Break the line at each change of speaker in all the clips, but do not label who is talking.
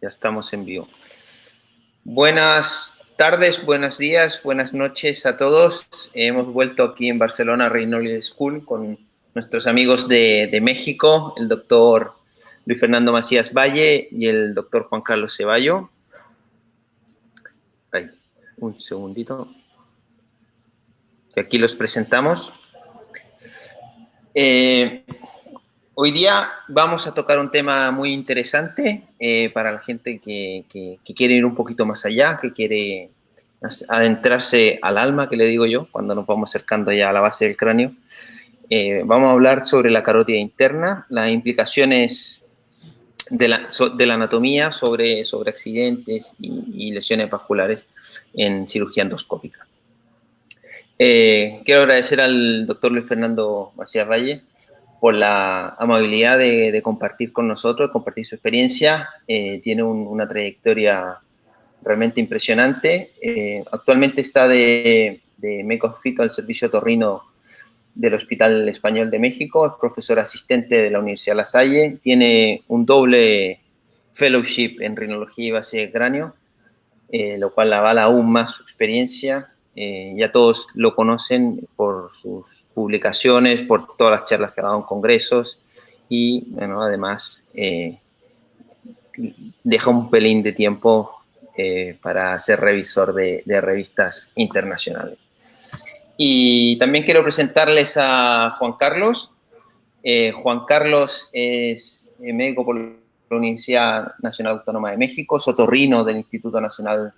Ya estamos en vivo. Buenas tardes, buenos días, buenas noches a todos. Hemos vuelto aquí en Barcelona, Reynolds School, con nuestros amigos de México, el doctor Luis Fernando Macías Valle y el doctor Juan Carlos Ceballo. Ay, un segundito, que aquí los presentamos. Hoy día vamos a tocar un tema muy interesante para la gente que quiere ir un poquito más allá, que quiere adentrarse al alma, que le digo yo, cuando nos vamos acercando ya a la base del cráneo. Vamos a hablar sobre la carótida interna, las implicaciones de la anatomía sobre accidentes y lesiones vasculares en cirugía endoscópica. Quiero agradecer al doctor Luis Fernando Macías Valle por la amabilidad de compartir con nosotros, compartir su experiencia. Tiene una trayectoria realmente impresionante. Actualmente está de Médico Hospital al servicio otorrino del Hospital Español de México, es profesor asistente de la Universidad La Salle, tiene un doble fellowship en rinología y base de cráneo, lo cual avala aún más su experiencia. Ya todos lo conocen por sus publicaciones, por todas las charlas que ha dado en congresos y, bueno, además deja un pelín de tiempo para ser revisor de revistas internacionales. Y también quiero presentarles a Juan Carlos. Juan Carlos es médico por la Universidad Nacional Autónoma de México, es otorrino del Instituto Nacional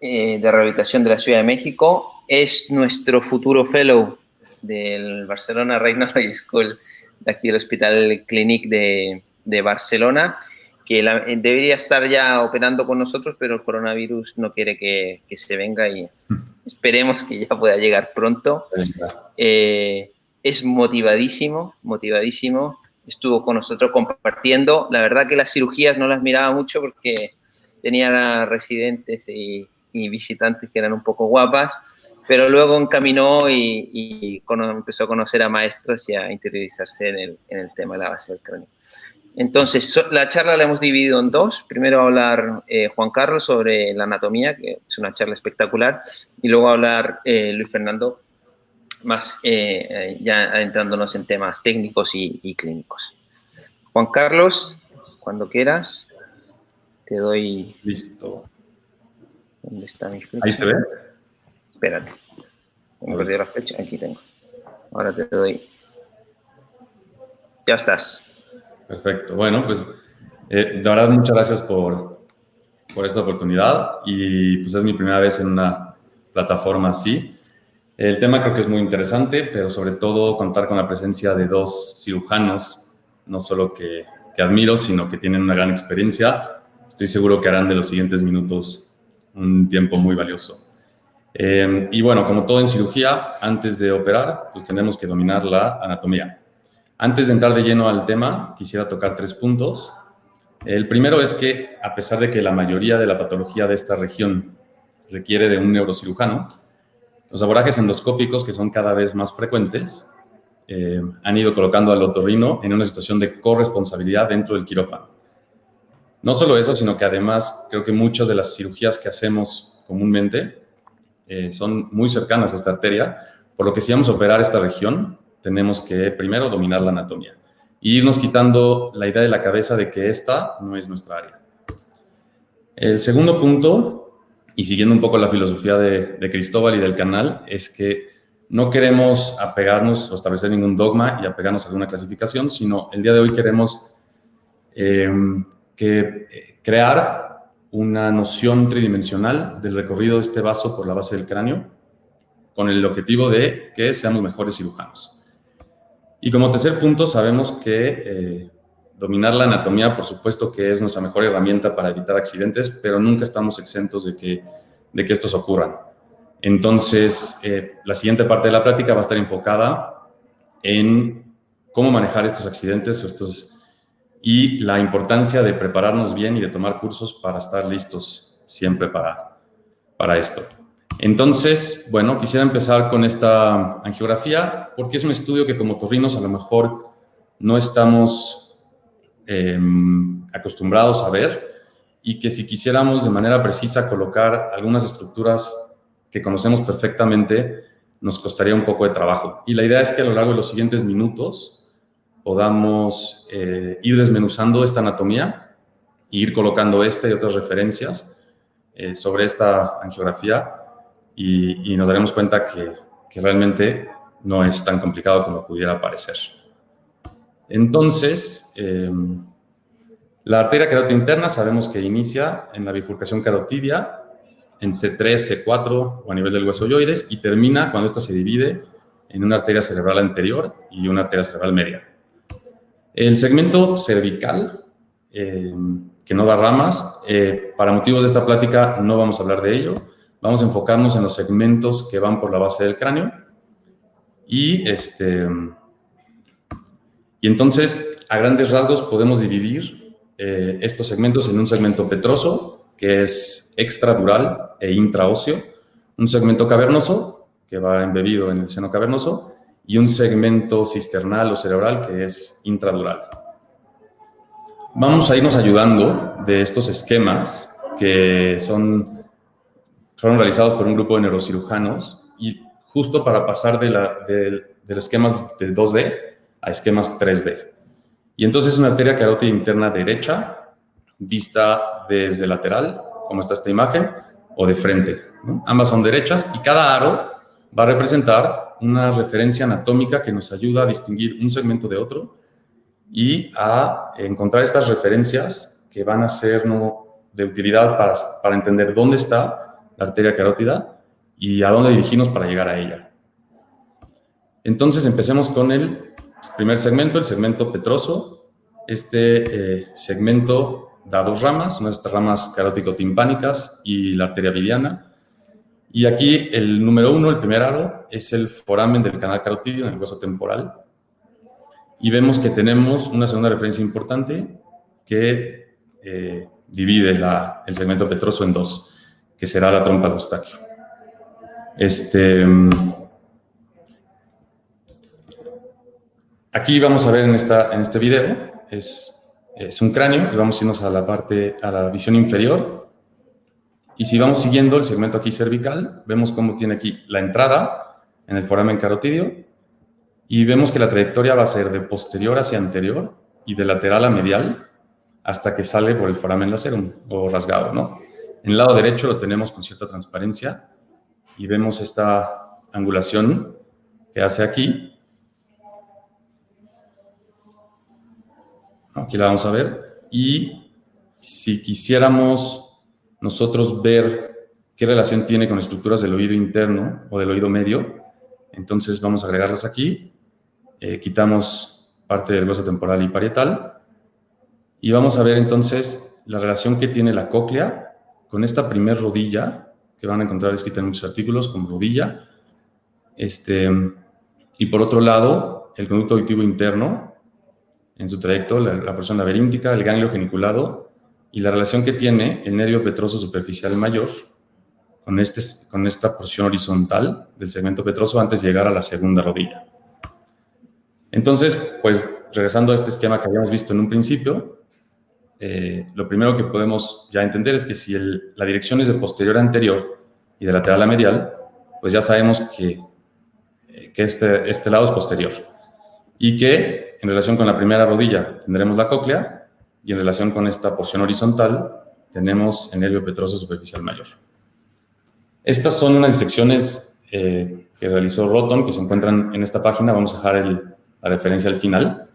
de Rehabilitación de la Ciudad de México, es nuestro futuro fellow del Barcelona Reynolds School, de aquí del Hospital Clínic de Barcelona, que debería estar ya operando con nosotros, pero el coronavirus no quiere que se venga y esperemos que ya pueda llegar pronto. Es motivadísimo, estuvo con nosotros compartiendo. La verdad que las cirugías no las miraba mucho porque tenía residentes y visitantes que eran un poco guapas, pero luego encaminó y empezó a conocer a maestros y a interiorizarse en el tema de la base del cráneo. Entonces, la charla la hemos dividido en dos. Primero va a hablar Juan Carlos sobre la anatomía, que es una charla espectacular, y luego va a hablar Luis Fernando, más ya adentrándonos en temas técnicos y clínicos. Juan Carlos, cuando quieras, te doy...
Listo.
¿Dónde está mi flecha?
¿Ahí se ve?
Espérate. Me perdí la flecha. Aquí tengo. Ahora te doy. Ya estás.
Perfecto. Bueno, pues de verdad muchas gracias por esta oportunidad y pues es mi primera vez en una plataforma así. El tema creo que es muy interesante, pero sobre todo contar con la presencia de dos cirujanos, no solo que admiro, sino que tienen una gran experiencia. Estoy seguro que harán de los siguientes minutos un tiempo muy valioso. Y bueno, como todo en cirugía, antes de operar, pues tenemos que dominar la anatomía. Antes de entrar de lleno al tema, quisiera tocar 3 puntos. El primero es que, a pesar de que la mayoría de la patología de esta región requiere de un neurocirujano, los abordajes endoscópicos, que son cada vez más frecuentes, han ido colocando al otorrino en una situación de corresponsabilidad dentro del quirófano. No solo eso, sino que además creo que muchas de las cirugías que hacemos comúnmente son muy cercanas a esta arteria, por lo que si vamos a operar esta región, tenemos que primero dominar la anatomía y irnos quitando la idea de la cabeza de que esta no es nuestra área. El segundo punto, y siguiendo un poco la filosofía de Cristóbal y del canal, es que no queremos apegarnos o establecer ningún dogma y apegarnos a alguna clasificación, sino el día de hoy queremos crear una noción tridimensional del recorrido de este vaso por la base del cráneo con el objetivo de que seamos mejores cirujanos. Y como tercer punto, sabemos que dominar la anatomía, por supuesto que es nuestra mejor herramienta para evitar accidentes, pero nunca estamos exentos de que estos ocurran. Entonces, la siguiente parte de la plática va a estar enfocada en cómo manejar estos accidentes y la importancia de prepararnos bien y de tomar cursos para estar listos siempre para esto. Entonces, bueno, quisiera empezar con esta angiografía porque es un estudio que como otorrinos a lo mejor no estamos acostumbrados a ver, y que si quisiéramos de manera precisa colocar algunas estructuras que conocemos perfectamente, nos costaría un poco de trabajo. Y la idea es que a lo largo de los siguientes minutos podamos ir desmenuzando esta anatomía e ir colocando esta y otras referencias sobre esta angiografía y nos daremos cuenta que realmente no es tan complicado como pudiera parecer. Entonces, la arteria carótida interna sabemos que inicia en la bifurcación carotidia, en C3, C4 o a nivel del hueso oioides y termina cuando esta se divide en una arteria cerebral anterior y una arteria cerebral media. El segmento cervical, que no da ramas, para motivos de esta plática no vamos a hablar de ello. Vamos a enfocarnos en los segmentos que van por la base del cráneo. Y entonces, a grandes rasgos, podemos dividir estos segmentos en un segmento petroso, que es extradural e intraóseo, un segmento cavernoso, que va embebido en el seno cavernoso, y un segmento cisternal o cerebral, que es intradural. Vamos a irnos ayudando de estos esquemas que fueron realizados por un grupo de neurocirujanos y justo para pasar de esquemas de 2D a esquemas 3D. Y entonces es una arteria carótida interna derecha, vista desde lateral, como está esta imagen, o de frente, ¿no? Ambas son derechas y cada aro va a representar una referencia anatómica que nos ayuda a distinguir un segmento de otro y a encontrar estas referencias que van a ser de utilidad para entender dónde está la arteria carótida y a dónde dirigirnos para llegar a ella. Entonces empecemos con el primer segmento, el segmento petroso. Este segmento da dos ramas, una de estas ramas carótico-timpánicas y la arteria biliana. Y aquí el número 1, el primer aro, es el foramen del canal carotidio en el hueso temporal. Y vemos que tenemos una segunda referencia importante que divide el segmento petroso en dos, que será la trompa de Eustaquio. Aquí vamos a ver en este video, es un cráneo y vamos a irnos a la visión inferior. Y si vamos siguiendo el segmento aquí cervical, vemos cómo tiene aquí la entrada en el foramen carotidio y vemos que la trayectoria va a ser de posterior hacia anterior y de lateral a medial hasta que sale por el foramen lacerum o rasgado, ¿no? En el lado derecho lo tenemos con cierta transparencia y vemos esta angulación que hace aquí. Aquí la vamos a ver. Y si quisiéramos nosotros ver qué relación tiene con estructuras del oído interno o del oído medio, entonces vamos a agregarlas aquí. Quitamos parte del hueso temporal y parietal. Y vamos a ver entonces la relación que tiene la cóclea con esta primer rodilla, que van a encontrar escrita en muchos artículos como rodilla. Y por otro lado, el conducto auditivo interno, en su trayecto, la porción laberíntica, el ganglio geniculado y la relación que tiene el nervio petroso superficial mayor con esta porción horizontal del segmento petroso antes de llegar a la segunda rodilla. Entonces, pues, regresando a este esquema que habíamos visto en un principio, lo primero que podemos ya entender es que si la dirección es de posterior a anterior y de lateral a medial, pues ya sabemos que este lado es posterior. Y que en relación con la primera rodilla tendremos la cóclea y en relación con esta porción horizontal tenemos el nervio petroso superficial mayor. Estas son unas disecciones que realizó Roton, que se encuentran en esta página. Vamos a dejar la referencia al final.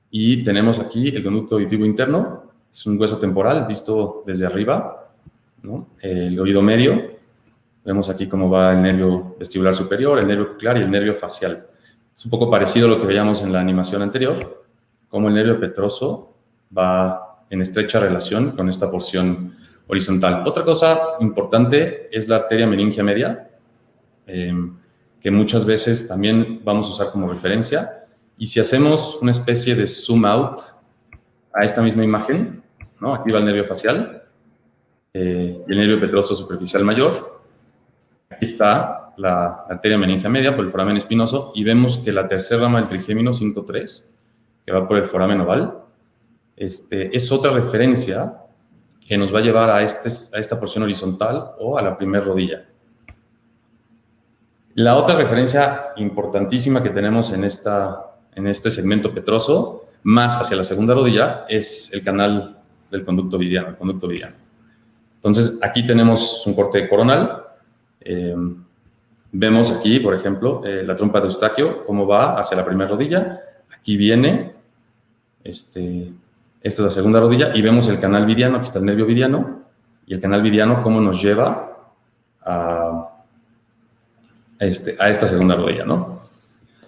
Y tenemos aquí el conducto auditivo interno. Es un hueso temporal visto desde arriba, ¿no? El oído medio. Vemos aquí cómo va el nervio vestibular superior, el nervio coclear y el nervio facial. Es un poco parecido a lo que veíamos en la animación anterior, cómo el nervio petroso va en estrecha relación con esta porción horizontal. Otra cosa importante es la arteria meningia media, que muchas veces también vamos a usar como referencia. Y si hacemos una especie de zoom out a esta misma imagen, ¿no? Aquí va el nervio facial y el nervio petroso superficial mayor. Aquí está la arteria meningia media por el foramen espinoso y vemos que la tercera rama del trigémino 5-3, que va por el foramen oval, es otra referencia que nos va a llevar a esta porción horizontal o a la primera rodilla. La otra referencia importantísima que tenemos en este segmento petroso, más hacia la segunda rodilla, es el canal del conducto vidiano, el conducto vidiano. Entonces, aquí tenemos un corte coronal. Vemos aquí, por ejemplo, la trompa de Eustaquio, cómo va hacia la primera rodilla. Aquí viene, esta es la segunda rodilla, y vemos el canal vidiano, aquí está el nervio vidiano, y el canal vidiano cómo nos lleva a esta segunda rodilla, ¿no?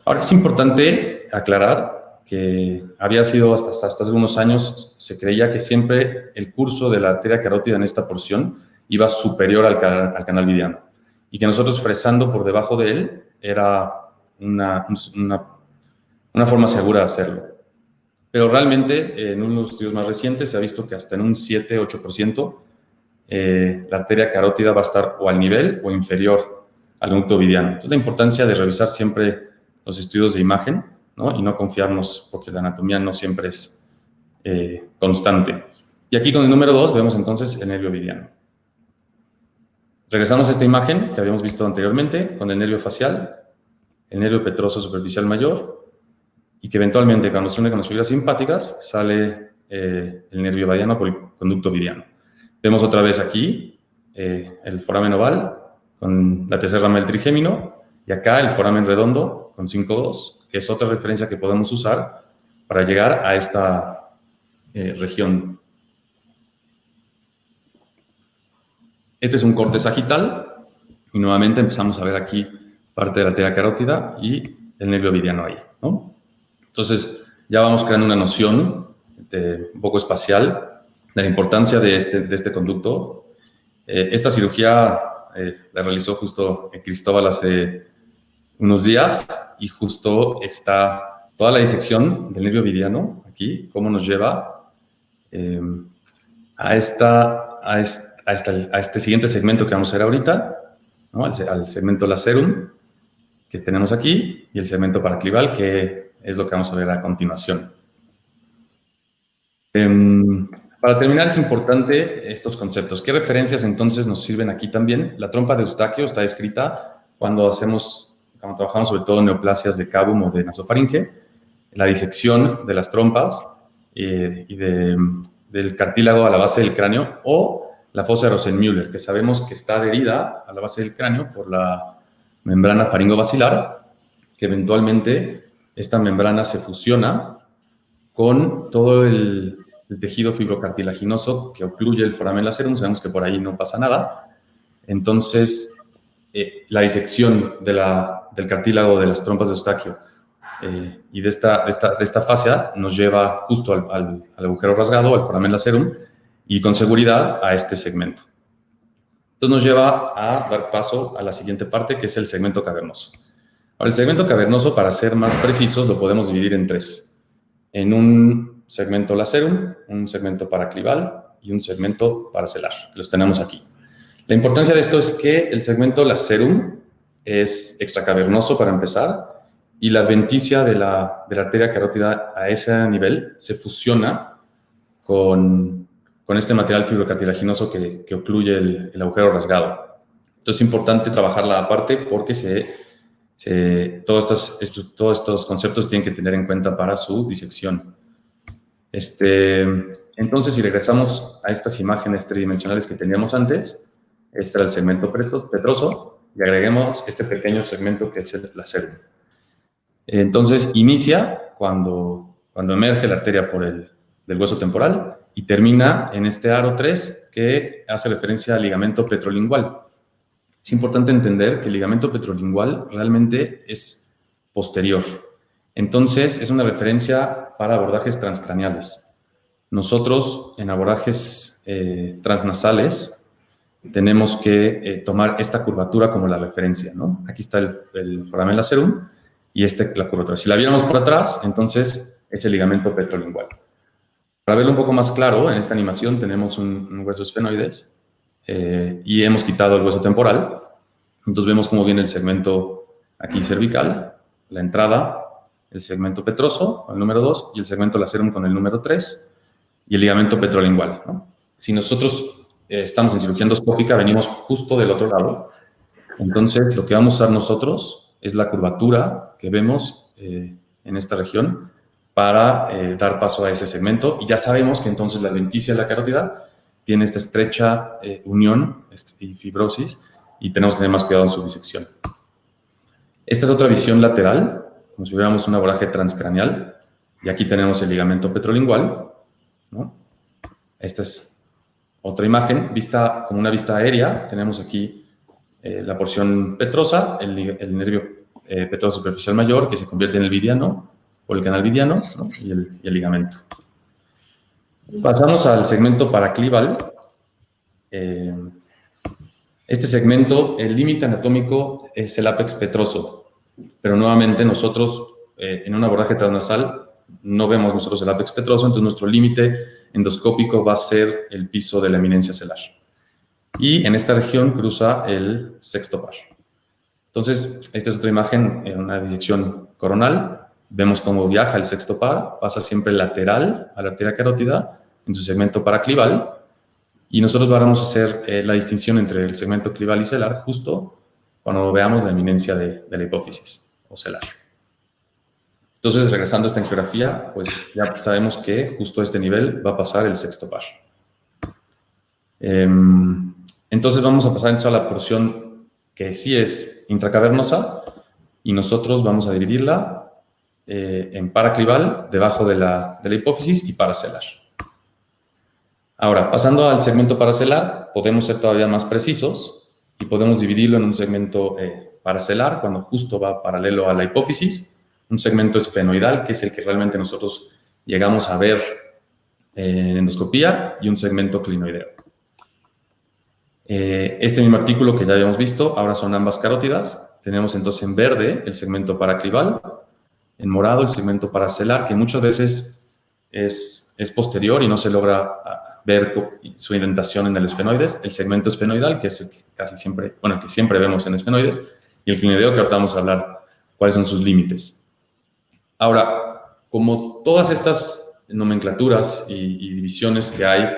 Ahora, es importante aclarar que había sido hasta hace unos años, se creía que siempre el curso de la arteria carótida en esta porción iba superior al canal vidiano, y que nosotros fresando por debajo de él era una forma segura de hacerlo. Pero realmente, en unos estudios más recientes, se ha visto que hasta en un 7-8% la arteria carótida va a estar o al nivel o inferior al conducto vidiano. Entonces, la importancia de revisar siempre los estudios de imagen, ¿no? Y no confiarnos, porque la anatomía no siempre es constante. Y aquí con el número 2 vemos entonces el nervio vidiano. Regresamos a esta imagen que habíamos visto anteriormente con el nervio facial, el nervio petroso superficial mayor, y que eventualmente cuando se une con las fibras simpáticas sale el nervio vadiano por el conducto vidiano. Vemos otra vez aquí el foramen oval con la tercera rama del trigémino, y acá el foramen redondo con 5-2, que es otra referencia que podemos usar para llegar a esta región. Este es un corte sagital, y nuevamente empezamos a ver aquí parte de la arteria carótida y el nervio vidiano ahí, ¿no? Entonces, ya vamos creando una noción un poco espacial de la importancia de este conducto. Esta cirugía la realizó justo Cristóbal hace unos días, y justo está toda la disección del nervio vidiano aquí, cómo nos lleva a este siguiente segmento que vamos a ver ahorita, ¿no? al segmento lacerum que tenemos aquí, y el segmento paraclival, que es lo que vamos a ver a continuación. Para terminar, es importante estos conceptos. ¿Qué referencias entonces nos sirven aquí también? La trompa de Eustaquio está descrita cuando trabajamos sobre todo en neoplasias de cabum o de nasofaringe, la disección de las trompas y del cartílago a la base del cráneo, o la fosa de Rosenmüller, que sabemos que está adherida a la base del cráneo por la membrana faringobacilar, que eventualmente esta membrana se fusiona con todo el tejido fibrocartilaginoso que ocluye el foramen lacerum. Sabemos que por ahí no pasa nada. Entonces, la disección del cartílago de las trompas de Eustaquio y de esta fascia nos lleva justo al agujero rasgado, al foramen lacerum, y con seguridad a este segmento. Entonces nos lleva a dar paso a la siguiente parte, que es el segmento cavernoso. Ahora, el segmento cavernoso, para ser más precisos, lo podemos dividir en tres. En un segmento lacerum, un segmento paraclival y un segmento paracelar, que los tenemos aquí. La importancia de esto es que el segmento lacerum es extracavernoso para empezar, y la adventicia de la arteria carótida a ese nivel se fusiona con este material fibrocartilaginoso que ocluye el agujero rasgado. Entonces es importante trabajarla aparte, porque todos estos conceptos tienen que tener en cuenta para su disección. Entonces, si regresamos a estas imágenes tridimensionales que teníamos antes, este era el segmento petroso, y agreguemos este pequeño segmento que es el lacerum. Entonces, inicia cuando emerge la arteria del hueso temporal, y termina en este aro 3, que hace referencia al ligamento petrolingual. Es importante entender que el ligamento petrolingual realmente es posterior. Entonces, es una referencia para abordajes transcraneales. Nosotros, en abordajes transnasales, tenemos que tomar esta curvatura como la referencia, ¿no? Aquí está el foramen lacerum y la curvatura. Si la viéramos por atrás, entonces es el ligamento petrolingual. Para verlo un poco más claro, en esta animación tenemos un hueso esfenoides y hemos quitado el hueso temporal. Entonces vemos cómo viene el segmento aquí cervical, la entrada, el segmento petroso con el número 2 y el segmento lacerum con el número 3 y el ligamento petrolingual, ¿no? si nosotros estamos en cirugía endoscópica, venimos justo del otro lado. Entonces, lo que vamos a usar nosotros es la curvatura que vemos en esta región para dar paso a ese segmento. Y ya sabemos que entonces la adventicia de la carótida tiene esta estrecha unión y fibrosis, y tenemos que tener más cuidado en su disección. Esta es otra visión lateral, como si hubiéramos un abordaje transcraneal, y aquí tenemos el ligamento petrolingual, ¿no? Esta es otra imagen, vista como una vista aérea. Tenemos aquí la porción petrosa, el nervio petroso superficial mayor, que se convierte en el vidiano, o el canal vidiano, ¿no? y el ligamento. Pasamos al segmento paraclival. Este segmento, el límite anatómico es el ápex petroso, pero nuevamente nosotros en un abordaje transnasal no vemos nosotros el ápex petroso, entonces nuestro límite endoscópico va a ser el piso de la eminencia celar. Y en esta región cruza el sexto par. Entonces, esta es otra imagen en una disección coronal. Vemos cómo viaja el sexto par, pasa siempre lateral a la arteria carótida en su segmento paraclival, y nosotros vamos a hacer la distinción entre el segmento clival y celar justo cuando veamos la eminencia de la hipófisis o celar. Entonces, regresando a esta angiografía, pues ya sabemos que justo a este nivel va a pasar el sexto par. Entonces vamos a pasar entonces a la porción que sí es intracavernosa, y nosotros vamos a dividirla en paraclival, debajo de la hipófisis, y paracelar. Ahora, pasando al segmento paracelar, podemos ser todavía más precisos y podemos dividirlo en un segmento paracelar, cuando justo va paralelo a la hipófisis, un segmento esfenoidal, que es el que realmente nosotros llegamos a ver en endoscopía, y un segmento clinoideo. Este mismo artículo que ya habíamos visto, ahora son ambas carótidas. Tenemos entonces en verde el segmento paraclival, en morado el segmento paracelar, que muchas veces es posterior y no se logra ver su indentación en el esfenoides. El segmento esfenoidal, que es el que casi siempre, bueno, el que siempre vemos en esfenoides, y el clinoideo, que ahorita vamos a hablar cuáles son sus límites. Ahora, como todas estas nomenclaturas y divisiones que hay,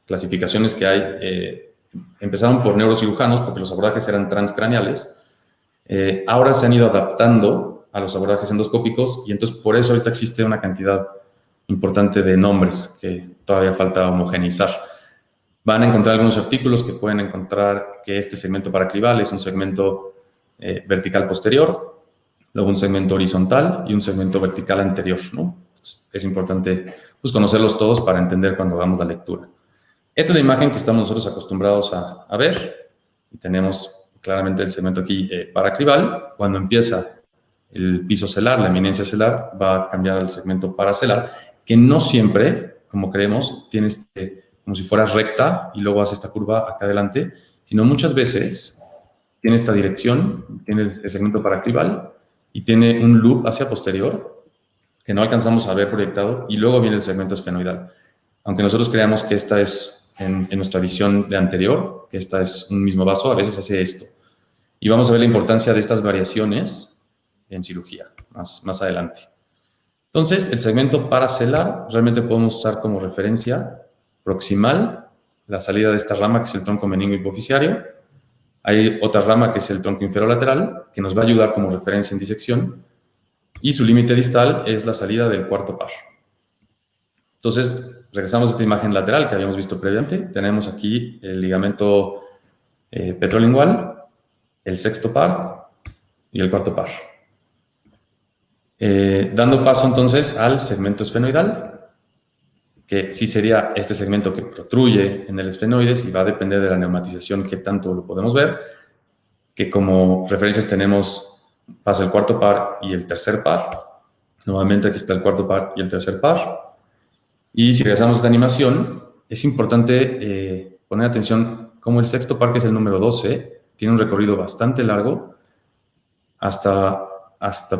clasificaciones que hay, empezaron por neurocirujanos porque los abordajes eran transcraneales, ahora se han ido adaptando a los abordajes endoscópicos, y entonces por eso ahorita existe una cantidad importante de nombres que todavía falta homogeneizar. Van a encontrar algunos artículos que pueden encontrar que este segmento paraclival es un segmento vertical posterior, luego un segmento horizontal y un segmento vertical anterior, ¿no? Es importante pues, conocerlos todos para entender cuando hagamos la lectura. Esta es la imagen que estamos nosotros acostumbrados a ver, y tenemos claramente el segmento aquí paraclival. Cuando empieza el piso celar, la eminencia celar, va a cambiar al segmento paracelar, que no siempre, como creemos, tiene como si fuera recta y luego hace esta curva acá adelante, sino muchas veces tiene esta dirección, tiene el segmento paraclival y tiene un loop hacia posterior que no alcanzamos a ver proyectado, y luego viene el segmento esfenoidal. Aunque nosotros creamos que esta es, en nuestra visión de anterior, que esta es un mismo vaso, a veces hace esto. Y vamos a ver la importancia de estas variaciones en cirugía más adelante. Entonces, el segmento paracelar realmente podemos usar como referencia proximal la salida de esta rama, que es el tronco meningo hipoficiario. Hay otra rama que es el tronco inferolateral, que nos va a ayudar como referencia en disección, y su límite distal es la salida del cuarto par. Entonces, regresamos a esta imagen lateral que habíamos visto previamente. Tenemos aquí el ligamento petrolingual, el sexto par y el cuarto par. Dando paso entonces al segmento esfenoidal, que sí sería este segmento que protruye en el esfenoides, y va a depender de la neumatización qué tanto lo podemos ver, que como referencias tenemos, pasa el cuarto par y el tercer par. Nuevamente aquí está el cuarto par y el tercer par. Y si regresamos a esta animación, es importante poner atención cómo el sexto par, que es el número 12, tiene un recorrido bastante largo hasta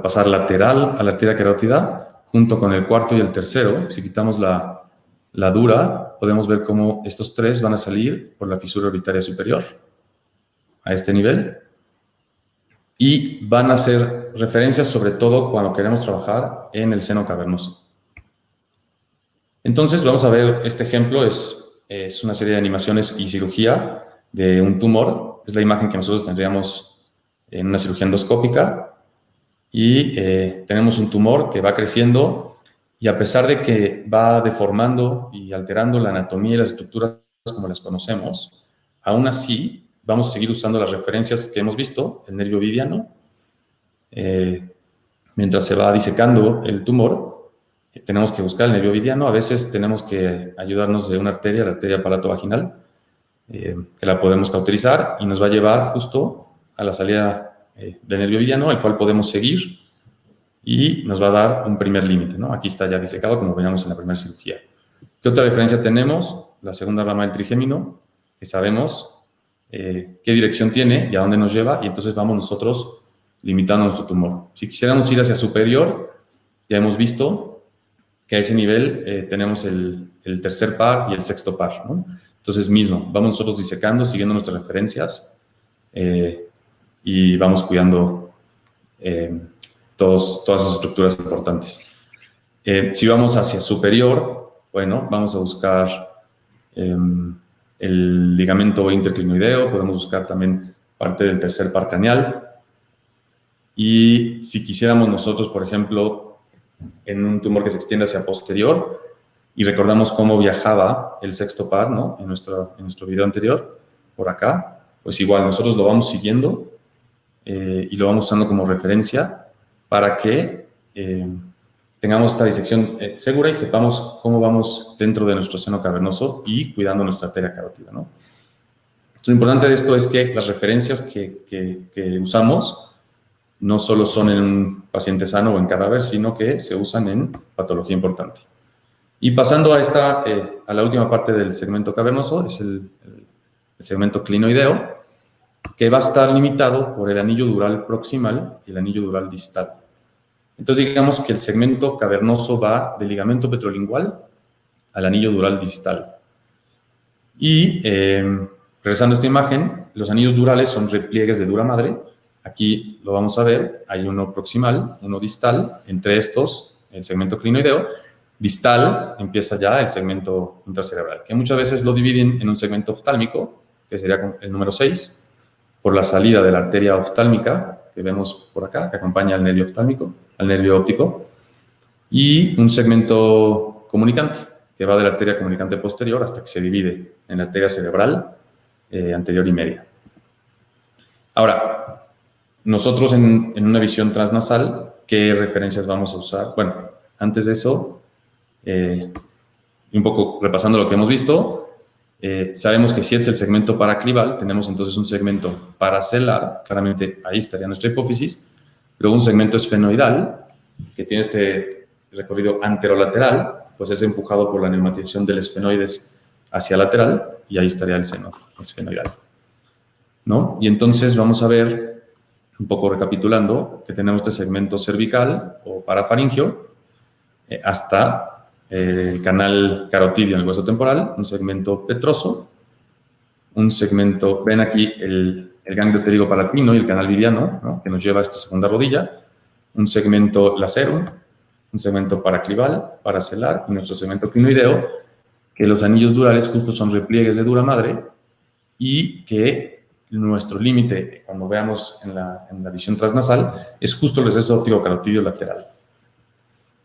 pasar lateral a la arteria carótida, junto con el cuarto y el tercero. Si quitamos la dura, podemos ver cómo estos tres van a salir por la fisura orbitaria superior a este nivel, y van a ser referencias sobre todo cuando queremos trabajar en el seno cavernoso. Entonces, vamos a ver este ejemplo, es es una serie de animaciones y cirugía de un tumor. Es la imagen que nosotros tendríamos en una cirugía endoscópica. Y tenemos un tumor que va creciendo y a pesar de que va deformando y alterando la anatomía y las estructuras como las conocemos, aún así vamos a seguir usando las referencias que hemos visto, el nervio ovidiano, mientras se va disecando el tumor, tenemos que buscar el nervio ovidiano. A veces tenemos que ayudarnos de una arteria, la arteria palato-vaginal, que la podemos cauterizar y nos va a llevar justo a la salida del nervio ovidiano, el cual podemos seguir y nos va a dar un primer límite, ¿no? Aquí está ya disecado, como veíamos en la primera cirugía. ¿Qué otra diferencia tenemos? La segunda rama del trigémino, que sabemos qué dirección tiene y a dónde nos lleva, y entonces vamos nosotros limitando nuestro tumor. Si quisiéramos ir hacia superior, ya hemos visto que a ese nivel tenemos el tercer par y el sexto par, ¿no? Entonces mismo, vamos nosotros disecando, siguiendo nuestras referencias, y vamos cuidando todas esas estructuras importantes. Si vamos hacia superior, bueno, vamos a buscar el ligamento interclinoideo, podemos buscar también parte del tercer par craneal. Y si quisiéramos nosotros, por ejemplo, en un tumor que se extiende hacia posterior, y recordamos cómo viajaba el sexto par, ¿no? En nuestro video anterior, por acá, pues igual nosotros lo vamos siguiendo y lo vamos usando como referencia para que tengamos esta disección segura y sepamos cómo vamos dentro de nuestro seno cavernoso y cuidando nuestra arteria carótida, ¿no? Entonces, lo importante de esto es que las referencias que usamos no solo son en un paciente sano o en cadáver, sino que se usan en patología importante. Y pasando a la última parte del segmento cavernoso, es el segmento clinoideo, que va a estar limitado por el anillo dural proximal y el anillo dural distal. Entonces, digamos que el segmento cavernoso va del ligamento petrolingual al anillo dural distal. Y, regresando a esta imagen, los anillos durales son repliegues de dura madre. Aquí lo vamos a ver, hay uno proximal, uno distal, entre estos, el segmento clinoideo. Distal empieza ya el segmento intracerebral, que muchas veces lo dividen en un segmento oftálmico, que sería el número 6, por la salida de la arteria oftálmica, que vemos por acá, que acompaña al nervio oftálmico, al nervio óptico, y un segmento comunicante, que va de la arteria comunicante posterior hasta que se divide en la arteria cerebral anterior y media. Ahora, nosotros en una visión transnasal, ¿qué referencias vamos a usar? Bueno, antes de eso, un poco repasando lo que hemos visto, sabemos que si es el segmento paraclival, tenemos entonces un segmento paracelar, claramente ahí estaría nuestra hipófisis, luego un segmento esfenoidal, que tiene este recorrido anterolateral, pues es empujado por la neumatización del esfenoides hacia lateral, y ahí estaría el seno esfenoidal, ¿no? Y entonces vamos a ver, un poco recapitulando, que tenemos este segmento cervical o parafaringio hasta el canal carotidio en el hueso temporal, un segmento petroso, un segmento, ven aquí el ganglio pterigopalatino y el canal vidiano, ¿no? Que nos lleva a esta segunda rodilla, un segmento lacerum, un segmento paraclival, paracelar y nuestro segmento clinoideo, que los anillos durales justo son repliegues de dura madre y que nuestro límite, cuando veamos en la visión transnasal, es justo el receso óptico carotidio lateral.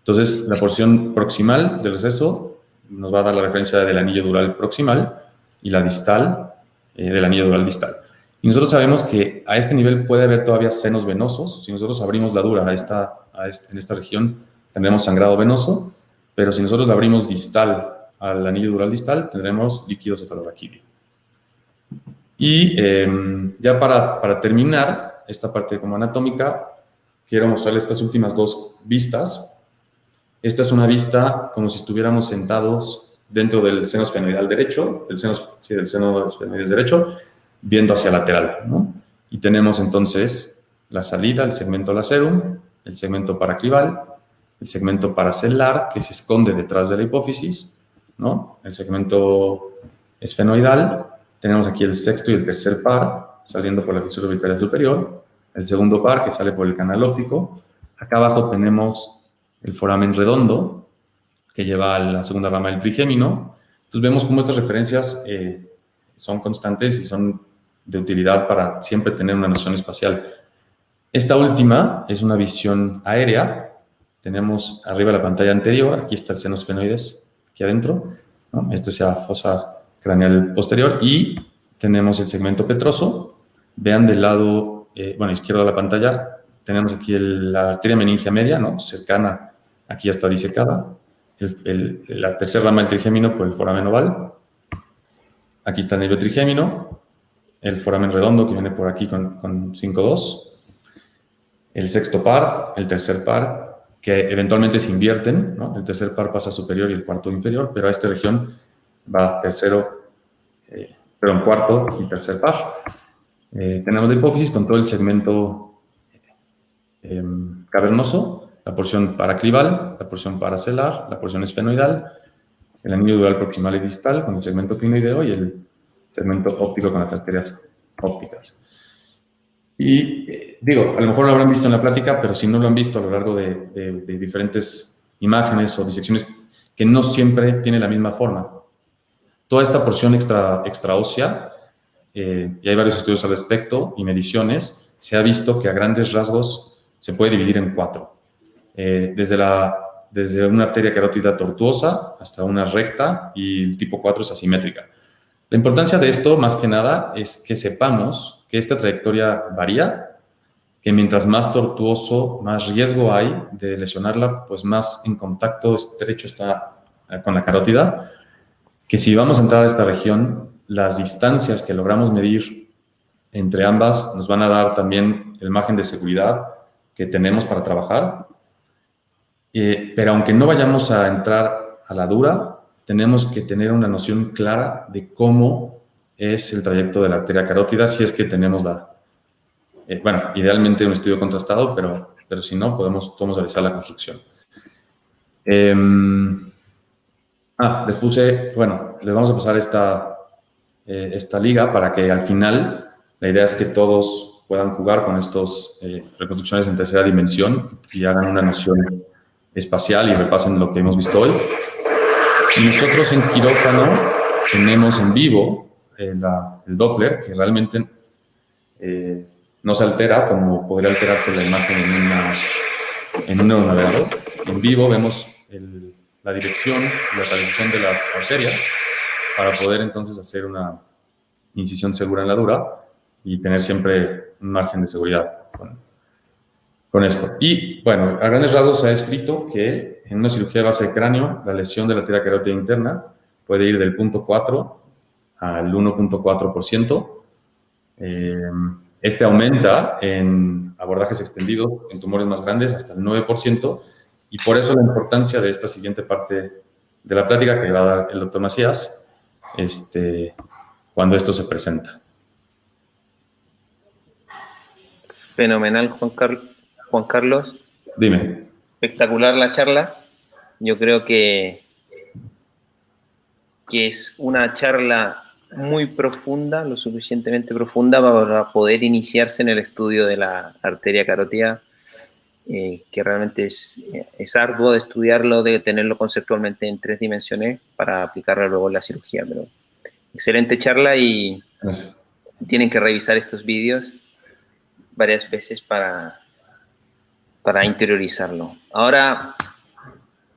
Entonces, la porción proximal del receso nos va a dar la referencia del anillo dural proximal y la distal del anillo dural distal. Y nosotros sabemos que a este nivel puede haber todavía senos venosos. Si nosotros abrimos la dura en esta región, tendremos sangrado venoso, pero si nosotros la abrimos distal al anillo dural distal, tendremos líquido cefalorraquídeo. Y ya para terminar esta parte como anatómica, quiero mostrarles estas últimas dos vistas. Esta es una vista como si estuviéramos sentados dentro del seno esfenoidal derecho, del seno esfenoides derecho, viendo hacia lateral, ¿no? Y tenemos entonces la salida, el segmento lacerum, el segmento paraclival, el segmento paracelar, que se esconde detrás de la hipófisis, ¿no? El segmento esfenoidal, tenemos aquí el sexto y el tercer par, saliendo por la fisura urticaria superior, el segundo par que sale por el canal óptico. Acá abajo tenemos el foramen redondo, que lleva a la segunda rama del trigémino, Entonces vemos cómo estas referencias son constantes y son de utilidad para siempre tener una noción espacial. Esta última es una visión aérea. Tenemos arriba la pantalla anterior, aquí está el seno esfenoides, aquí adentro, ¿no? Esto es la fosa craneal posterior y tenemos el segmento petroso. Vean del lado, izquierdo de la pantalla, tenemos aquí la arteria meningia media, ¿no? Cercana, aquí ya está disecada. La tercera rama del trigémino por el foramen oval. Aquí está el nervio trigémino, el foramen redondo que viene por aquí con 5-2. El sexto par, el tercer par, que eventualmente se invierten, ¿no? El tercer par pasa superior y el cuarto inferior, pero a esta región va cuarto y tercer par. Tenemos la hipófisis con todo el segmento cavernoso, la porción paraclival, la porción paracelar, la porción esfenoidal, el anillo dural proximal y distal con el segmento clinoideo y el segmento óptico con las arterias ópticas. Y a lo mejor lo habrán visto en la plática, pero si no lo han visto a lo largo de diferentes imágenes o disecciones, que no siempre tiene la misma forma. Toda esta porción extraósea, y hay varios estudios al respecto y mediciones, se ha visto que a grandes rasgos se puede dividir en 4. Desde una arteria carótida tortuosa hasta una recta, y el tipo 4 es asimétrica. La importancia de esto, más que nada, es que sepamos que esta trayectoria varía, que mientras más tortuoso, más riesgo hay de lesionarla, pues más en contacto estrecho está con la carótida, que si vamos a entrar a esta región, las distancias que logramos medir entre ambas nos van a dar también el margen de seguridad que tenemos para trabajar. Pero aunque no vayamos a entrar a la dura, tenemos que tener una noción clara de cómo es el trayecto de la arteria carótida, si es que tenemos idealmente un estudio contrastado, pero si no, podemos realizar la construcción. Les vamos a pasar esta liga para que al final la idea es que todos puedan jugar con estas reconstrucciones en tercera dimensión y hagan una noción espacial y repasen lo que hemos visto hoy. Y nosotros en quirófano tenemos en vivo el Doppler, que realmente no se altera como podría alterarse la imagen en un neuronavegador. En vivo vemos la dirección y la localización de las arterias para poder entonces hacer una incisión segura en la dura y tener siempre un margen de seguridad con esto. Y bueno, a grandes rasgos se ha escrito que en una cirugía de base de cráneo, la lesión de la arteria carótida interna puede ir del 0.4 al 1.4%. Este aumenta en abordajes extendidos, en tumores más grandes, hasta el 9%, y por eso la importancia de esta siguiente parte de la plática que va a dar el doctor Macías cuando esto se presenta.
Fenomenal, Juan Carlos.
Dime.
Espectacular la charla. Yo creo que es una charla muy profunda, lo suficientemente profunda para poder iniciarse en el estudio de la arteria carótida, que realmente es arduo de estudiarlo, de tenerlo conceptualmente en 3 dimensiones para aplicarlo luego en la cirugía. Pero excelente charla y
Gracias.
Tienen que revisar estos vídeos varias veces para interiorizarlo. Ahora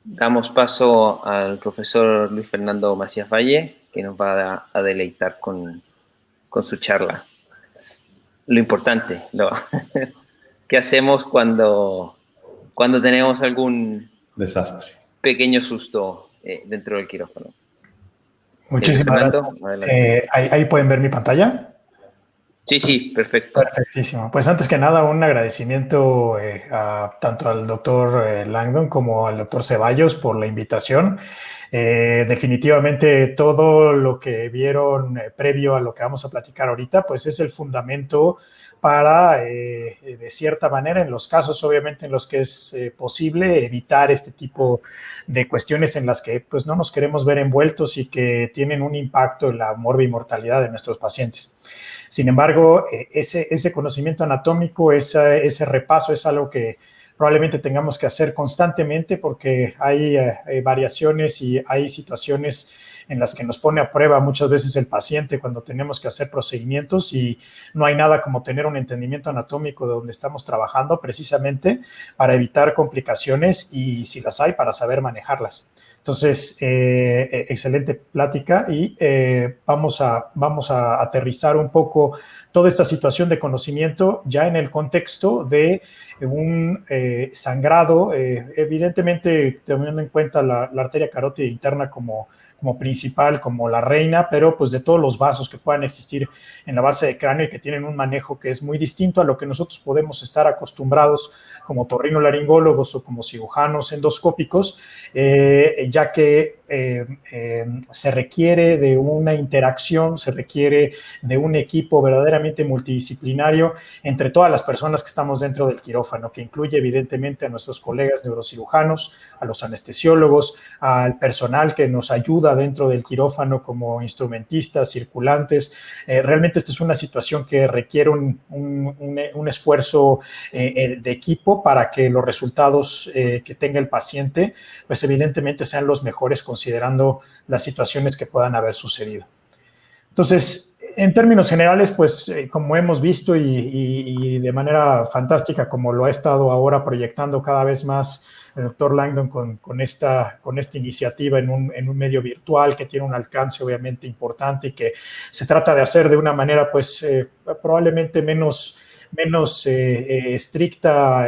damos paso al profesor Luis Fernando Macías Valle, que nos va a deleitar con su charla. Lo importante, ¿qué hacemos cuando tenemos algún
desastre,
pequeño susto dentro del quirófano?
Muchísimas gracias. ¿Ahí pueden ver mi pantalla?
Sí, perfecto.
Perfectísimo. Pues antes que nada, un agradecimiento tanto al doctor Langdon como al doctor Ceballos por la invitación. Definitivamente todo lo que vieron previo a lo que vamos a platicar ahorita, pues es el fundamento para, de cierta manera, en los casos obviamente en los que es posible, evitar este tipo de cuestiones en las que pues no nos queremos ver envueltos y que tienen un impacto en la morbimortalidad de nuestros pacientes. Sin embargo, ese conocimiento anatómico, ese repaso es algo que probablemente tengamos que hacer constantemente porque hay variaciones y hay situaciones en las que nos pone a prueba muchas veces el paciente cuando tenemos que hacer procedimientos, y no hay nada como tener un entendimiento anatómico de donde estamos trabajando, precisamente para evitar complicaciones y, si las hay, para saber manejarlas. Entonces, excelente plática, y vamos a aterrizar un poco toda esta situación de conocimiento ya en el contexto de un sangrado, evidentemente teniendo en cuenta la arteria carótida interna como principal, como la reina, pero pues de todos los vasos que puedan existir en la base de cráneo y que tienen un manejo que es muy distinto a lo que nosotros podemos estar acostumbrados como otorrinolaringólogos o como cirujanos endoscópicos, ya que se requiere de una interacción, se requiere de un equipo verdaderamente multidisciplinario entre todas las personas que estamos dentro del quirófano, que incluye evidentemente a nuestros colegas neurocirujanos, a los anestesiólogos, al personal que nos ayuda dentro del quirófano como instrumentistas, circulantes. Realmente esta es una situación que requiere un esfuerzo de equipo para que los resultados que tenga el paciente, pues evidentemente sean los mejores considerando las situaciones que puedan haber sucedido. Entonces, en términos generales, pues como hemos visto y de manera fantástica, como lo ha estado ahora proyectando cada vez más el doctor Langdon con esta iniciativa en un medio virtual que tiene un alcance obviamente importante y que se trata de hacer de una manera pues probablemente menos estricta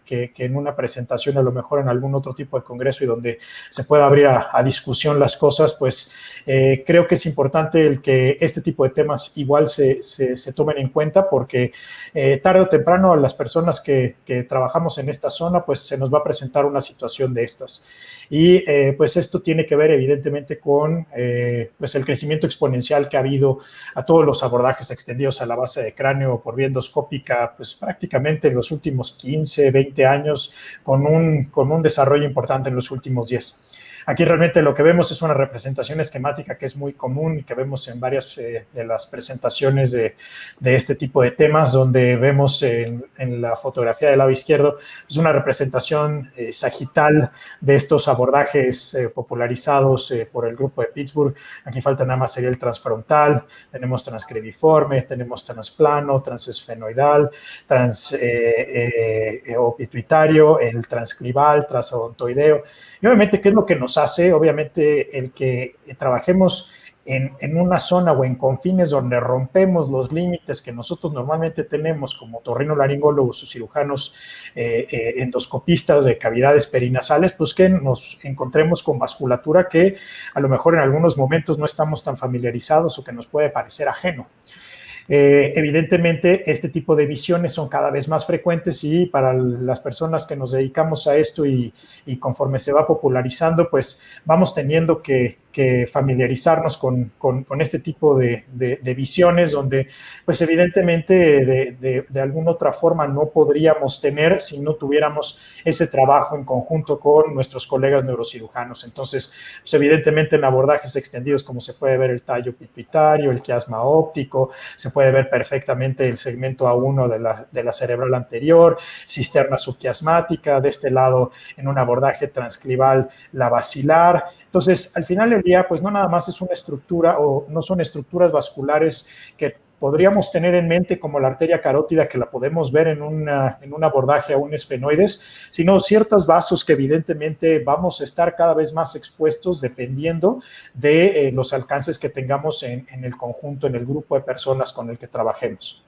que en una presentación, a lo mejor en algún otro tipo de congreso, y donde se pueda abrir a discusión las cosas, pues creo que es importante el que este tipo de temas igual se tomen en cuenta, porque tarde o temprano a las personas que trabajamos en esta zona, pues se nos va a presentar una situación de estas. Y pues esto tiene que ver evidentemente con pues el crecimiento exponencial que ha habido a todos los abordajes extendidos a la base de cráneo por vía endoscópica, pues prácticamente en los últimos 15, 20 años, con un desarrollo importante en los últimos 10. Aquí realmente lo que vemos es una representación esquemática que es muy común y que vemos en varias de las presentaciones de este tipo de temas, donde vemos en la fotografía del lado izquierdo es una representación sagital de estos abordajes popularizados por el grupo de Pittsburgh. Aquí falta nada más sería el transfrontal, tenemos transcreviforme, tenemos transplano, transesfenoidal, transpituitario, el transclival, transodontoideo. Y obviamente, ¿qué es lo que nos hace? Obviamente, el que trabajemos en una zona o en confines donde rompemos los límites que nosotros normalmente tenemos como otorrinolaringólogos o cirujanos endoscopistas de cavidades perinasales, pues que nos encontremos con vasculatura que a lo mejor en algunos momentos no estamos tan familiarizados o que nos puede parecer ajeno. Evidentemente, este tipo de visiones son cada vez más frecuentes, y para las personas que nos dedicamos a esto y conforme se va popularizando, pues vamos teniendo que familiarizarnos con este tipo de visiones, donde pues evidentemente de alguna otra forma no podríamos tener si no tuviéramos ese trabajo en conjunto con nuestros colegas neurocirujanos. Entonces, pues evidentemente en abordajes extendidos, como se puede ver el tallo pituitario, el quiasma óptico, se puede ver perfectamente el segmento A1 de la cerebral anterior, cisterna subquiasmática, de este lado en un abordaje transclival la basilar. Entonces, al final del día, pues no nada más es una estructura o no son estructuras vasculares que podríamos tener en mente como la arteria carótida, que la podemos ver en un abordaje a un esfenoides, sino ciertos vasos que evidentemente vamos a estar cada vez más expuestos dependiendo de los alcances que tengamos en el conjunto, en el grupo de personas con el que trabajemos.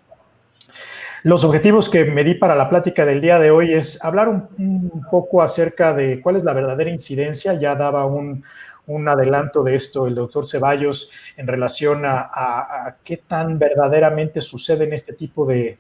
Los objetivos que me di para la plática del día de hoy es hablar un poco acerca de cuál es la verdadera incidencia. Ya daba un adelanto de esto el doctor Ceballos en relación a qué tan verdaderamente suceden este tipo de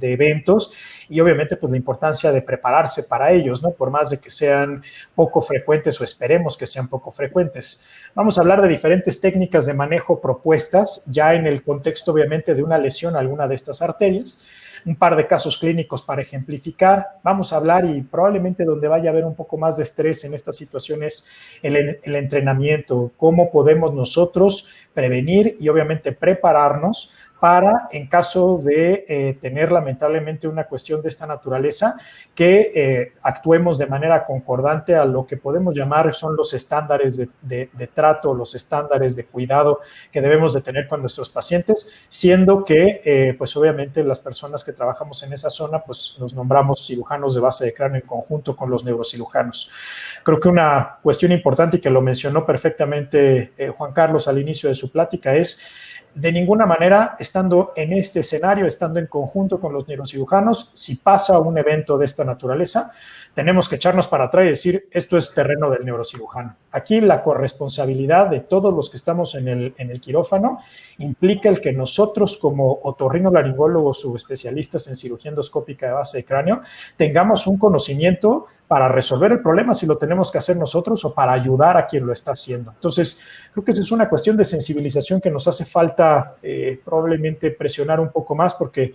eventos, y obviamente pues la importancia de prepararse para ellos, ¿no? Por más de que sean poco frecuentes o esperemos que sean poco frecuentes. Vamos a hablar de diferentes técnicas de manejo propuestas ya en el contexto obviamente de una lesión a alguna de estas arterias. Un par de casos clínicos para ejemplificar. Vamos a hablar, y probablemente donde vaya a haber un poco más de estrés en estas situaciones, el entrenamiento, cómo podemos nosotros prevenir y obviamente prepararnos para, en caso de tener lamentablemente una cuestión de esta naturaleza, que actuemos de manera concordante a lo que podemos llamar son los estándares de trato, los estándares de cuidado que debemos de tener con nuestros pacientes, siendo que, pues obviamente las personas que trabajamos en esa zona, pues nos nombramos cirujanos de base de cráneo en conjunto con los neurocirujanos. Creo que una cuestión importante y que lo mencionó perfectamente Juan Carlos al inicio de su plática es, de ninguna manera, estando en este escenario, estando en conjunto con los neurocirujanos, si pasa un evento de esta naturaleza, tenemos que echarnos para atrás y decir, esto es terreno del neurocirujano. Aquí la corresponsabilidad de todos los que estamos en el quirófano implica el que nosotros como otorrinolaringólogos subespecialistas en cirugía endoscópica de base de cráneo tengamos un conocimiento para resolver el problema si lo tenemos que hacer nosotros o para ayudar a quien lo está haciendo. Entonces, creo que esa es una cuestión de sensibilización que nos hace falta probablemente presionar un poco más porque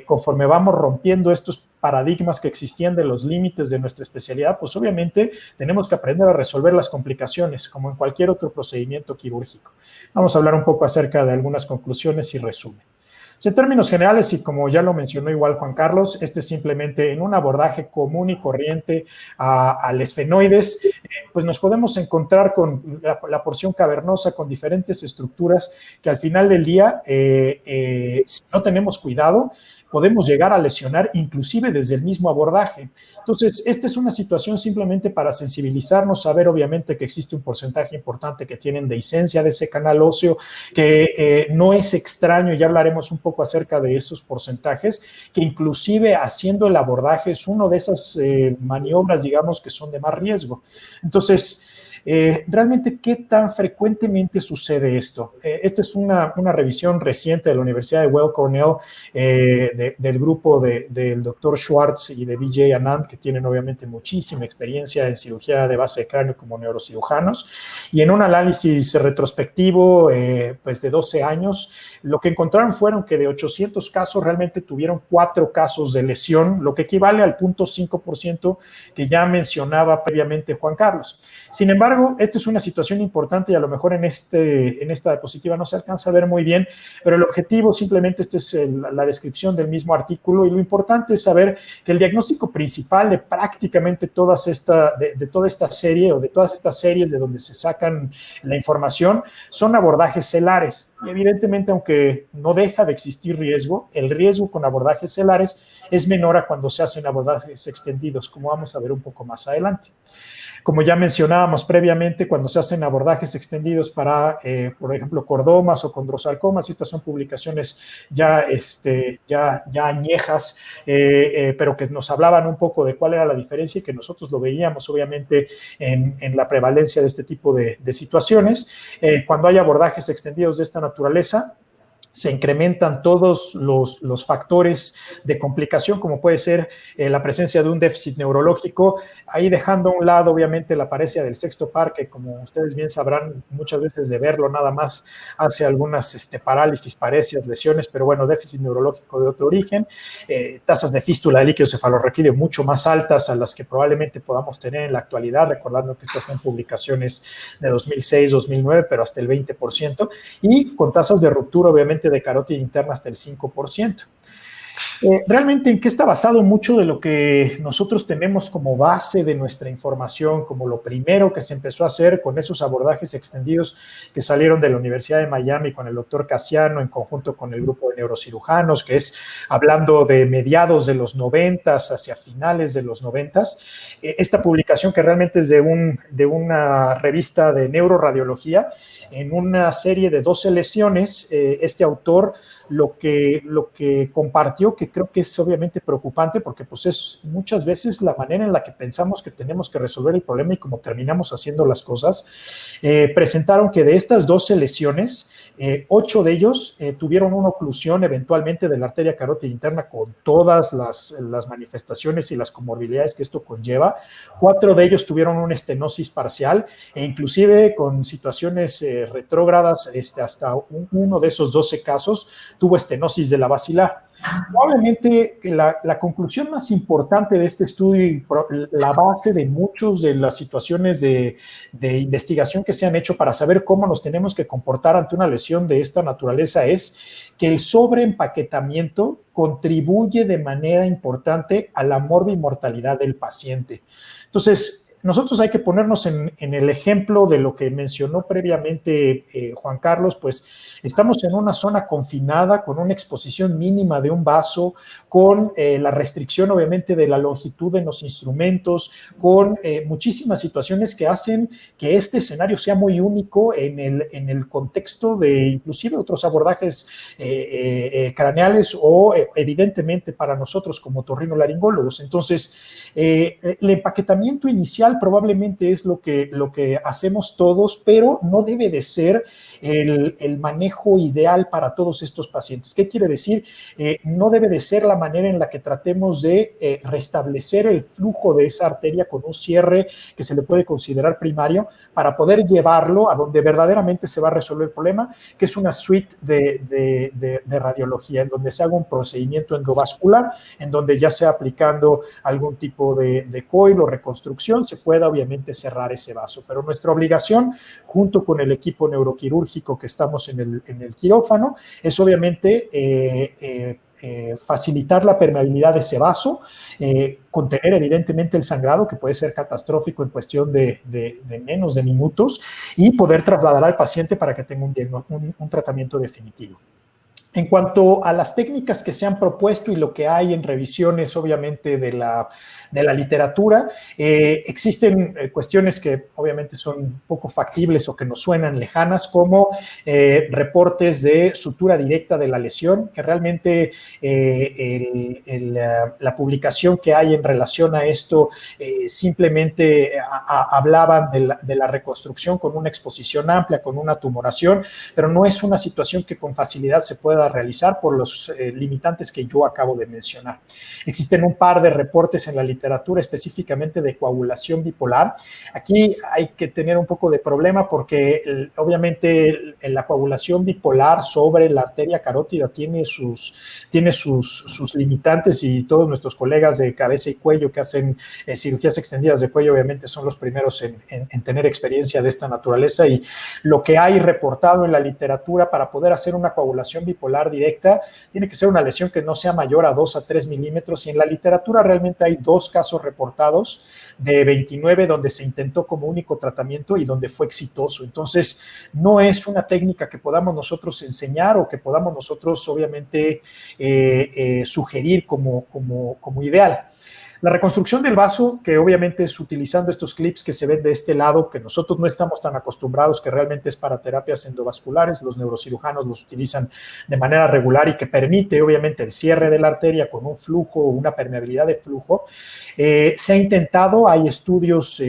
conforme vamos rompiendo estos paradigmas que existían de los límites de nuestra especialidad, pues obviamente tenemos que aprender a resolver las complicaciones, como en cualquier otro procedimiento quirúrgico. Vamos a hablar un poco acerca de algunas conclusiones y resumen. En términos generales, y como ya lo mencionó igual Juan Carlos, este es simplemente en un abordaje común y corriente al esfenoides, pues nos podemos encontrar con la porción cavernosa, con diferentes estructuras que al final del día, si no tenemos cuidado, podemos llegar a lesionar inclusive desde el mismo abordaje. Entonces, esta es una situación simplemente para sensibilizarnos, saber obviamente que existe un porcentaje importante que tienen dehiscencia de ese canal óseo, que no es extraño, ya hablaremos un poco acerca de esos porcentajes, que inclusive haciendo el abordaje es una de esas maniobras, digamos, que son de más riesgo. Entonces, realmente, ¿qué tan frecuentemente sucede esto? Esta es una revisión reciente de la Universidad de Weill Cornell, del grupo del doctor Schwartz y de Vijay Anand, que tienen obviamente muchísima experiencia en cirugía de base de cráneo como neurocirujanos, y en un análisis retrospectivo pues de 12 años, lo que encontraron fueron que de 800 casos realmente tuvieron 4 casos de lesión, lo que equivale al 0.5% que ya mencionaba previamente Juan Carlos. Sin embargo, esta es una situación importante y a lo mejor en esta diapositiva no se alcanza a ver muy bien, pero el objetivo simplemente, esta es la descripción del mismo artículo, y lo importante es saber que el diagnóstico principal de prácticamente toda esta serie o de todas estas series de donde se sacan la información son abordajes celares. Y evidentemente, aunque no deja de existir riesgo, el riesgo con abordajes celares es menor a cuando se hacen abordajes extendidos, como vamos a ver un poco más adelante. Como ya mencionábamos previamente, cuando se hacen abordajes extendidos para, por ejemplo, cordomas o condrosarcomas, estas son publicaciones ya añejas, pero que nos hablaban un poco de cuál era la diferencia y que nosotros lo veíamos, obviamente, en la prevalencia de este tipo de situaciones. Cuando hay abordajes extendidos de esta naturaleza, se incrementan todos los factores de complicación, como puede ser la presencia de un déficit neurológico, ahí dejando a un lado, obviamente, la paresia del sexto par, que como ustedes bien sabrán, muchas veces de verlo nada más hace algunas parálisis, paresias, lesiones, pero bueno, déficit neurológico de otro origen, tasas de fístula de líquido cefalorraquídeo mucho más altas a las que probablemente podamos tener en la actualidad, recordando que estas son publicaciones de 2006, 2009, pero hasta el 20%, y con tasas de ruptura, obviamente, de carótida interna hasta el 5%. Realmente, ¿en qué está basado mucho de lo que nosotros tenemos como base de nuestra información, como lo primero que se empezó a hacer con esos abordajes extendidos que salieron de la Universidad de Miami con el doctor Casiano en conjunto con el grupo de neurocirujanos, que es hablando de mediados de los 90s hacia finales de los 90s? Esta publicación, que realmente es de una revista de neuroradiología, en una serie de 12 lesiones, este autor lo que compartió, que creo que es obviamente preocupante, porque pues es muchas veces la manera en la que pensamos que tenemos que resolver el problema y cómo terminamos haciendo las cosas. Presentaron que de estas 12 lesiones, 8 de ellos tuvieron una oclusión eventualmente de la arteria carótida interna con todas las manifestaciones y las comorbilidades que esto conlleva. 4 de ellos tuvieron una estenosis parcial e inclusive con situaciones retrógradas, hasta uno de esos 12 casos tuvo estenosis de la basilar. Probablemente la conclusión más importante de este estudio y la base de muchas de las situaciones de investigación que se han hecho para saber cómo nos tenemos que comportar ante una lesión de esta naturaleza es que el sobreempaquetamiento contribuye de manera importante a la morbimortalidad del paciente. Entonces, nosotros hay que ponernos en el ejemplo de lo que mencionó previamente Juan Carlos, pues estamos en una zona confinada con una exposición mínima de un vaso, con la restricción obviamente de la longitud en los instrumentos, con muchísimas situaciones que hacen que este escenario sea muy único en el contexto de inclusive otros abordajes craneales o evidentemente para nosotros como otorrinolaringólogos. Entonces, el empaquetamiento inicial probablemente es lo que hacemos todos, pero no debe de ser el manejo ideal para todos estos pacientes. ¿Qué quiere decir? No debe de ser la manera en la que tratemos de restablecer el flujo de esa arteria con un cierre que se le puede considerar primario para poder llevarlo a donde verdaderamente se va a resolver el problema, que es una suite de radiología, en donde se haga un procedimiento endovascular, en donde ya sea aplicando algún tipo de coil o reconstrucción, se pueda obviamente cerrar ese vaso. Pero nuestra obligación, junto con el equipo neuroquirúrgico que estamos en el quirófano, es obviamente facilitar la permeabilidad de ese vaso, contener evidentemente el sangrado, que puede ser catastrófico en cuestión de menos de minutos, y poder trasladar al paciente para que tenga un tratamiento definitivo. En cuanto a las técnicas que se han propuesto y lo que hay en revisiones, obviamente, de la literatura, existen cuestiones que obviamente son poco factibles o que nos suenan lejanas, como reportes de sutura directa de la lesión, que realmente la publicación que hay en relación a esto simplemente hablaban de la reconstrucción con una exposición amplia, con una tumoración, pero no es una situación que con facilidad se pueda realizar por los limitantes que yo acabo de mencionar. Existen un par de reportes en la literatura específicamente de coagulación bipolar. Aquí hay que tener un poco de problema porque obviamente la coagulación bipolar sobre la arteria carótida tiene sus limitantes, y todos nuestros colegas de cabeza y cuello que hacen cirugías extendidas de cuello obviamente son los primeros en tener experiencia de esta naturaleza, y lo que hay reportado en la literatura para poder hacer una coagulación bipolar directa tiene que ser una lesión que no sea mayor a 2 a 3 milímetros, y en la literatura realmente hay 2 casos reportados de 29 donde se intentó como único tratamiento y donde fue exitoso. Entonces, no es una técnica que podamos nosotros enseñar o que podamos nosotros obviamente sugerir como ideal. La reconstrucción del vaso, que obviamente es utilizando estos clips que se ven de este lado, que nosotros no estamos tan acostumbrados, que realmente es para terapias endovasculares, los neurocirujanos los utilizan de manera regular y que permite obviamente el cierre de la arteria con un flujo o una permeabilidad de flujo. Se ha intentado, hay estudios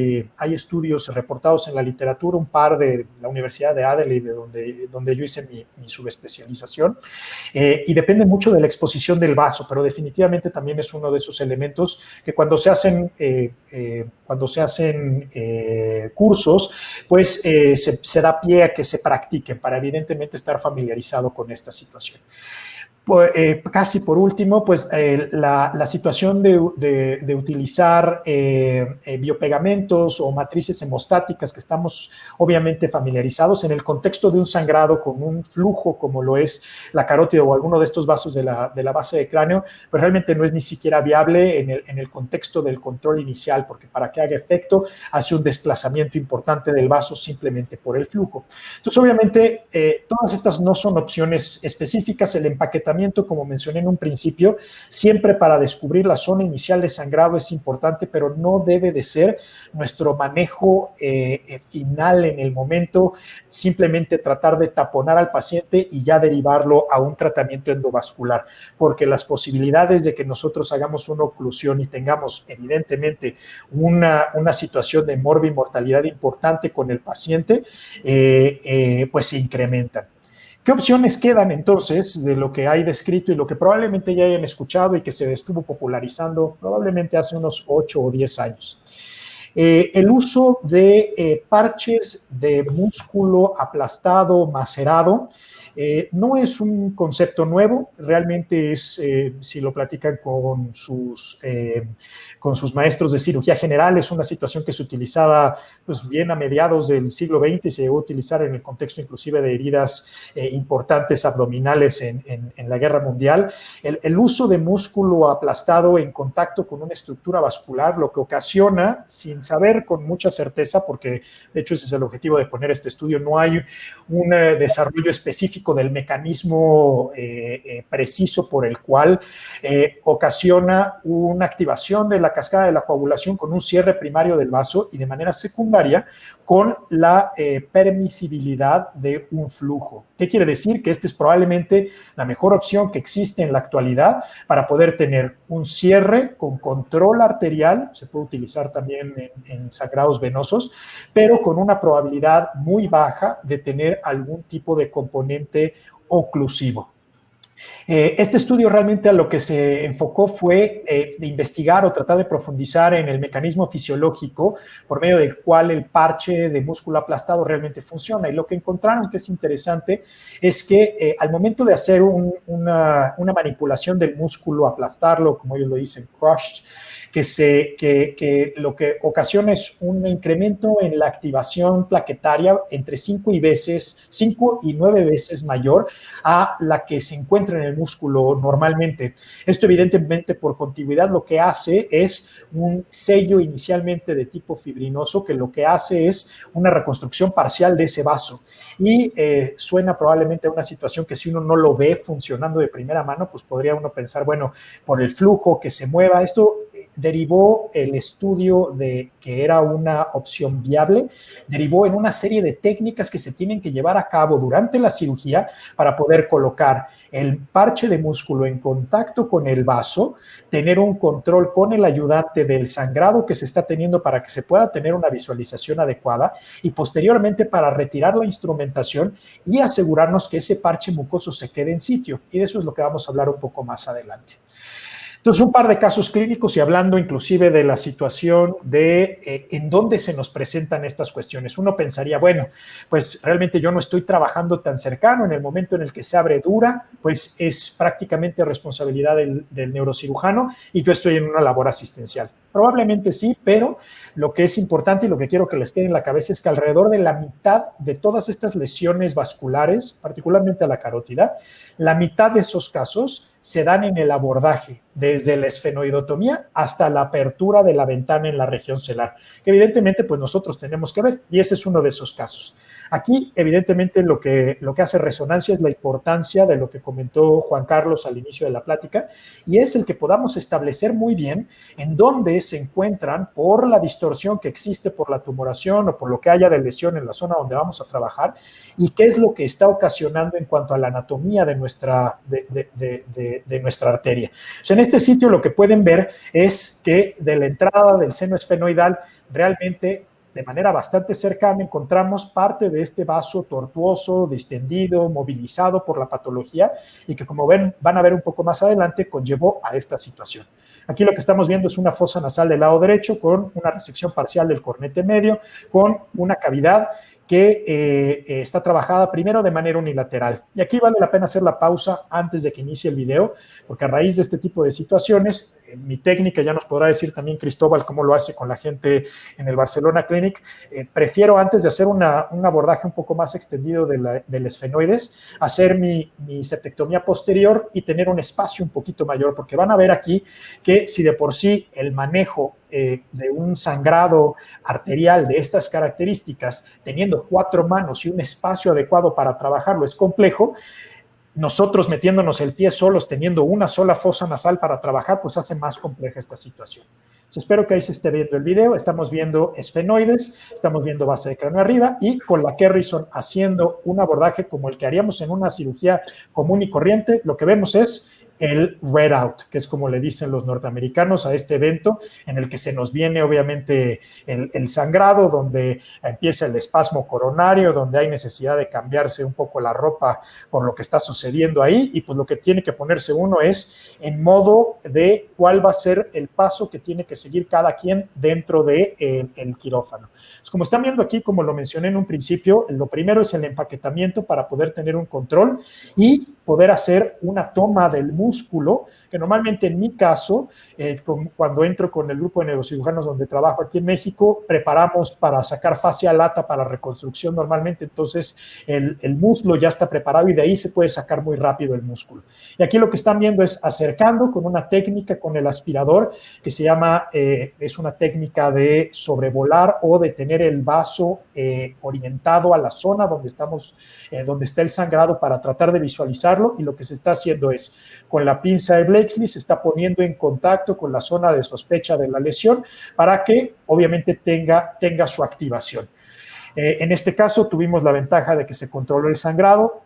reportados en la literatura, un par de la Universidad de Adelaide, donde yo hice mi subespecialización, y depende mucho de la exposición del vaso, pero definitivamente también es uno de esos elementos que cuando se hacen cursos, pues se da pie a que se practiquen para evidentemente estar familiarizado con esta situación. Casi por último, pues la situación de utilizar biopegamentos o matrices hemostáticas, que estamos obviamente familiarizados en el contexto de un sangrado con un flujo como lo es la carótida o alguno de estos vasos de la base de cráneo, pues realmente no es ni siquiera viable en el contexto del control inicial, porque para que haga efecto hace un desplazamiento importante del vaso simplemente por el flujo. Entonces, obviamente, todas estas no son opciones específicas. El empaquetamiento, como mencioné en un principio, siempre para descubrir la zona inicial de sangrado es importante, pero no debe de ser nuestro manejo final en el momento, simplemente tratar de taponar al paciente y ya derivarlo a un tratamiento endovascular, porque las posibilidades de que nosotros hagamos una oclusión y tengamos evidentemente una situación de morbimortalidad importante con el paciente, pues se incrementan. ¿Qué opciones quedan entonces de lo que hay descrito y lo que probablemente ya hayan escuchado y que se estuvo popularizando probablemente hace unos 8 o 10 años? El uso de parches de músculo aplastado, macerado, no es un concepto nuevo, realmente es, si lo platican con sus maestros de cirugía general, es una situación que se utilizaba pues, bien a mediados del siglo XX y se llegó a utilizar en el contexto inclusive de heridas importantes abdominales en la Guerra Mundial. El uso de músculo aplastado en contacto con una estructura vascular, lo que ocasiona, sin saber con mucha certeza, porque de hecho ese es el objetivo de poner este estudio, no hay un desarrollo específico del mecanismo preciso por el cual ocasiona una activación de la cascada de la coagulación con un cierre primario del vaso y de manera secundaria con la permisibilidad de un flujo. ¿Qué quiere decir? Que esta es probablemente la mejor opción que existe en la actualidad para poder tener un cierre con control arterial, se puede utilizar también en sangrados venosos, pero con una probabilidad muy baja de tener algún tipo de componente oclusivo. Este estudio realmente a lo que se enfocó fue de investigar o tratar de profundizar en el mecanismo fisiológico por medio del cual el parche de músculo aplastado realmente funciona. Y lo que encontraron que es interesante es que al momento de hacer una manipulación del músculo, aplastarlo, como ellos lo dicen, crushed, que lo que ocasiona es un incremento en la activación plaquetaria entre 5 y 9 veces mayor a la que se encuentra en el músculo normalmente. Esto evidentemente por contigüidad lo que hace es un sello inicialmente de tipo fibrinoso que lo que hace es una reconstrucción parcial de ese vaso y suena probablemente a una situación que si uno no lo ve funcionando de primera mano, pues podría uno pensar, bueno, por el flujo que se mueva, esto derivó el estudio de que era una opción viable, derivó en una serie de técnicas que se tienen que llevar a cabo durante la cirugía para poder colocar el parche de músculo en contacto con el vaso, tener un control con el ayudante del sangrado que se está teniendo para que se pueda tener una visualización adecuada y posteriormente para retirar la instrumentación y asegurarnos que ese parche mucoso se quede en sitio. Y de eso es lo que vamos a hablar un poco más adelante. Entonces, un par de casos clínicos y hablando inclusive de la situación de en dónde se nos presentan estas cuestiones. Uno pensaría, bueno, pues realmente yo no estoy trabajando tan cercano, en el momento en el que se abre dura, pues es prácticamente responsabilidad del neurocirujano y yo estoy en una labor asistencial. Probablemente sí, pero lo que es importante y lo que quiero que les quede en la cabeza es que alrededor de la mitad de todas estas lesiones vasculares, particularmente a la carótida, la mitad de esos casos se dan en el abordaje, desde la esfenoidotomía hasta la apertura de la ventana en la región celar, que evidentemente pues nosotros tenemos que ver, y ese es uno de esos casos. Aquí, evidentemente, lo que hace resonancia es la importancia de lo que comentó Juan Carlos al inicio de la plática, y es el que podamos establecer muy bien en dónde se encuentran por la distorsión que existe por la tumoración o por lo que haya de lesión en la zona donde vamos a trabajar, y qué es lo que está ocasionando en cuanto a la anatomía de nuestra arteria. O sea, en este sitio lo que pueden ver es que de la entrada del seno esfenoidal realmente de manera bastante cercana encontramos parte de este vaso tortuoso, distendido, movilizado por la patología y que, como ven, van a ver un poco más adelante, conllevó a esta situación. Aquí lo que estamos viendo es una fosa nasal del lado derecho con una resección parcial del cornete medio, con una cavidad que está trabajada primero de manera unilateral. Y aquí vale la pena hacer la pausa antes de que inicie el video, porque a raíz de este tipo de situaciones, mi técnica, ya nos podrá decir también Cristóbal cómo lo hace con la gente en el Barcelona Clinic, prefiero antes de hacer un abordaje un poco más extendido del esfenoides, hacer mi septectomía posterior y tener un espacio un poquito mayor, porque van a ver aquí que si de por sí el manejo de un sangrado arterial de estas características, teniendo 4 manos y un espacio adecuado para trabajarlo es complejo, nosotros metiéndonos el pie solos, teniendo una sola fosa nasal para trabajar, pues hace más compleja esta situación. Entonces, espero que ahí se esté viendo el video. Estamos viendo esfenoides, estamos viendo base de cráneo arriba y con la Kerrison haciendo un abordaje como el que haríamos en una cirugía común y corriente. Lo que vemos es el readout, que es como le dicen los norteamericanos a este evento en el que se nos viene obviamente el sangrado, donde empieza el espasmo coronario, donde hay necesidad de cambiarse un poco la ropa por lo que está sucediendo ahí, y pues lo que tiene que ponerse uno es en modo de cuál va a ser el paso que tiene que seguir cada quien dentro de el quirófano. Pues como están viendo aquí, como lo mencioné en un principio, lo primero es el empaquetamiento para poder tener un control y poder hacer una toma del músculo, que normalmente en mi caso, cuando entro con el grupo de neurocirujanos donde trabajo aquí en México, preparamos para sacar fascia lata para reconstrucción normalmente, entonces el muslo ya está preparado y de ahí se puede sacar muy rápido el músculo. Y aquí lo que están viendo es acercando con una técnica con el aspirador que se llama, es una técnica de sobrevolar o de tener el vaso orientado a la zona donde estamos, donde está el sangrado para tratar de visualizarlo, y lo que se está haciendo es, con la pinza de Blakesley, se está poniendo en contacto con la zona de sospecha de la lesión para que obviamente tenga su activación. En este caso tuvimos la ventaja de que se controló el sangrado,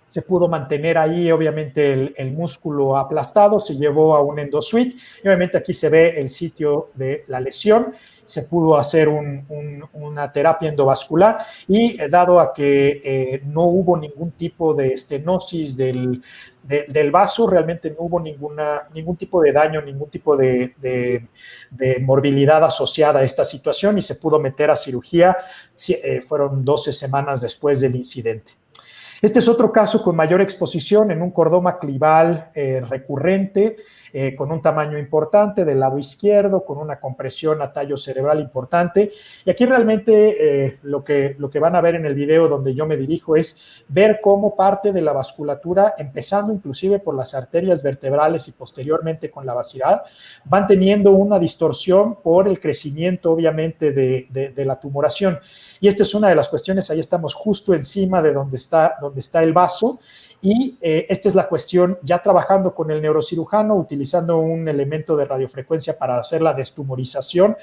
se pudo mantener ahí obviamente el músculo aplastado, se llevó a un endosuite y obviamente aquí se ve el sitio de la lesión, se pudo hacer una terapia endovascular y dado a que no hubo ningún tipo de estenosis del vaso, realmente no hubo ningún tipo de daño, ningún tipo de morbilidad asociada a esta situación y se pudo meter a cirugía, fueron 12 semanas después del incidente. Este es otro caso con mayor exposición en un cordoma clival recurrente, con un tamaño importante del lado izquierdo, con una compresión a tallo cerebral importante. Y aquí realmente lo que van a ver en el video donde yo me dirijo es ver cómo parte de la vasculatura, empezando inclusive por las arterias vertebrales y posteriormente con la basilar, van teniendo una distorsión por el crecimiento obviamente de la tumoración. Y esta es una de las cuestiones, ahí estamos justo encima de donde está el vaso, y esta es la cuestión, ya trabajando con el neurocirujano, utilizando un elemento de radiofrecuencia para hacer la destumorización,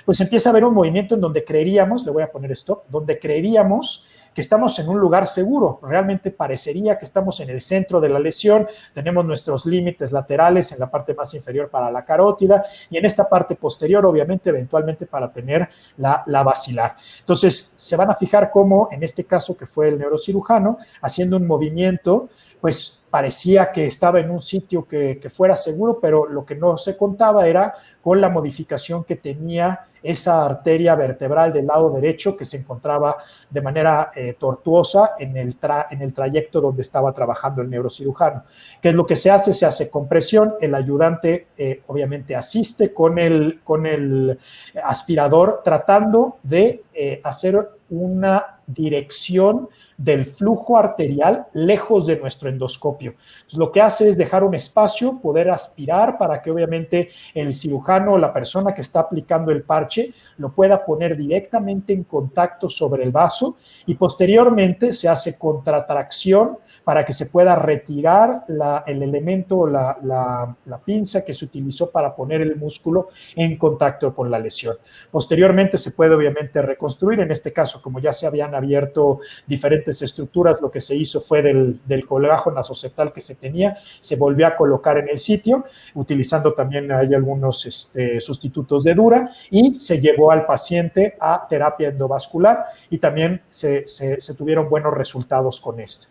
pues empieza a haber un movimiento en donde creeríamos, le voy a poner stop, donde creeríamos que estamos en un lugar seguro. Realmente parecería que estamos en el centro de la lesión, tenemos nuestros límites laterales en la parte más inferior para la carótida y en esta parte posterior, obviamente, eventualmente para tener la basilar. Entonces, se van a fijar cómo, en este caso que fue el neurocirujano, haciendo un movimiento, pues parecía que estaba en un sitio que fuera seguro, pero lo que no se contaba era con la modificación que tenía esa arteria vertebral del lado derecho que se encontraba de manera tortuosa en el trayecto donde estaba trabajando el neurocirujano. ¿Qué es lo que se hace? Se hace compresión, el ayudante obviamente asiste con el aspirador tratando de hacer una dirección del flujo arterial lejos de nuestro endoscopio. Entonces, lo que hace es dejar un espacio, poder aspirar para que obviamente el cirujano o la persona que está aplicando el parche lo pueda poner directamente en contacto sobre el vaso y posteriormente se hace contratracción para que se pueda retirar el elemento, la pinza que se utilizó para poner el músculo en contacto con la lesión. Posteriormente se puede obviamente reconstruir, en este caso como ya se habían abierto diferentes estructuras, lo que se hizo fue del colágeno nasoceptal que se tenía, se volvió a colocar en el sitio, utilizando también hay algunos sustitutos de dura y se llevó al paciente a terapia endovascular y también se tuvieron buenos resultados con esto.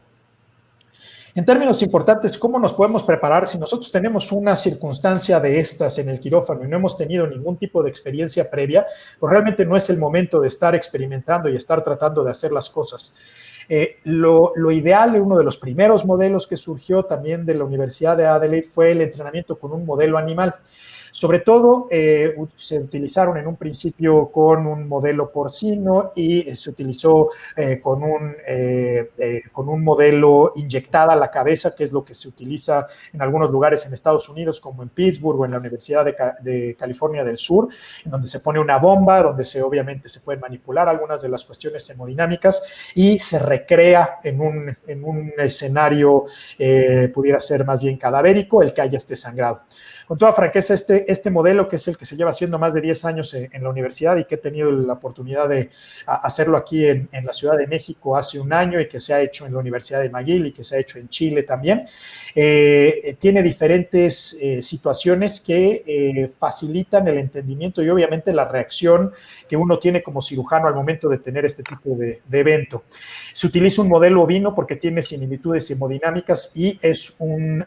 En términos importantes, ¿cómo nos podemos preparar si nosotros tenemos una circunstancia de estas en el quirófano y no hemos tenido ningún tipo de experiencia previa? Pues realmente no es el momento de estar experimentando y estar tratando de hacer las cosas. Lo ideal, uno de los primeros modelos que surgió también de la Universidad de Adelaide fue el entrenamiento con un modelo animal. Sobre todo, se utilizaron en un principio con un modelo porcino y se utilizó con un modelo inyectada a la cabeza, que es lo que se utiliza en algunos lugares en Estados Unidos, como en Pittsburgh o en la Universidad de California del Sur, en donde se pone una bomba, donde obviamente se pueden manipular algunas de las cuestiones hemodinámicas y se recrea en un escenario, pudiera ser más bien cadavérico, el que haya este sangrado. con toda franqueza, este modelo, que es el que se lleva haciendo más de 10 años en la universidad y que he tenido la oportunidad de hacerlo aquí en la Ciudad de México hace un año y que se ha hecho en la Universidad de McGill y que se ha hecho en Chile también, tiene diferentes situaciones que facilitan el entendimiento y obviamente la reacción que uno tiene como cirujano al momento de tener este tipo de evento. Se utiliza un modelo ovino porque tiene similitudes hemodinámicas y es un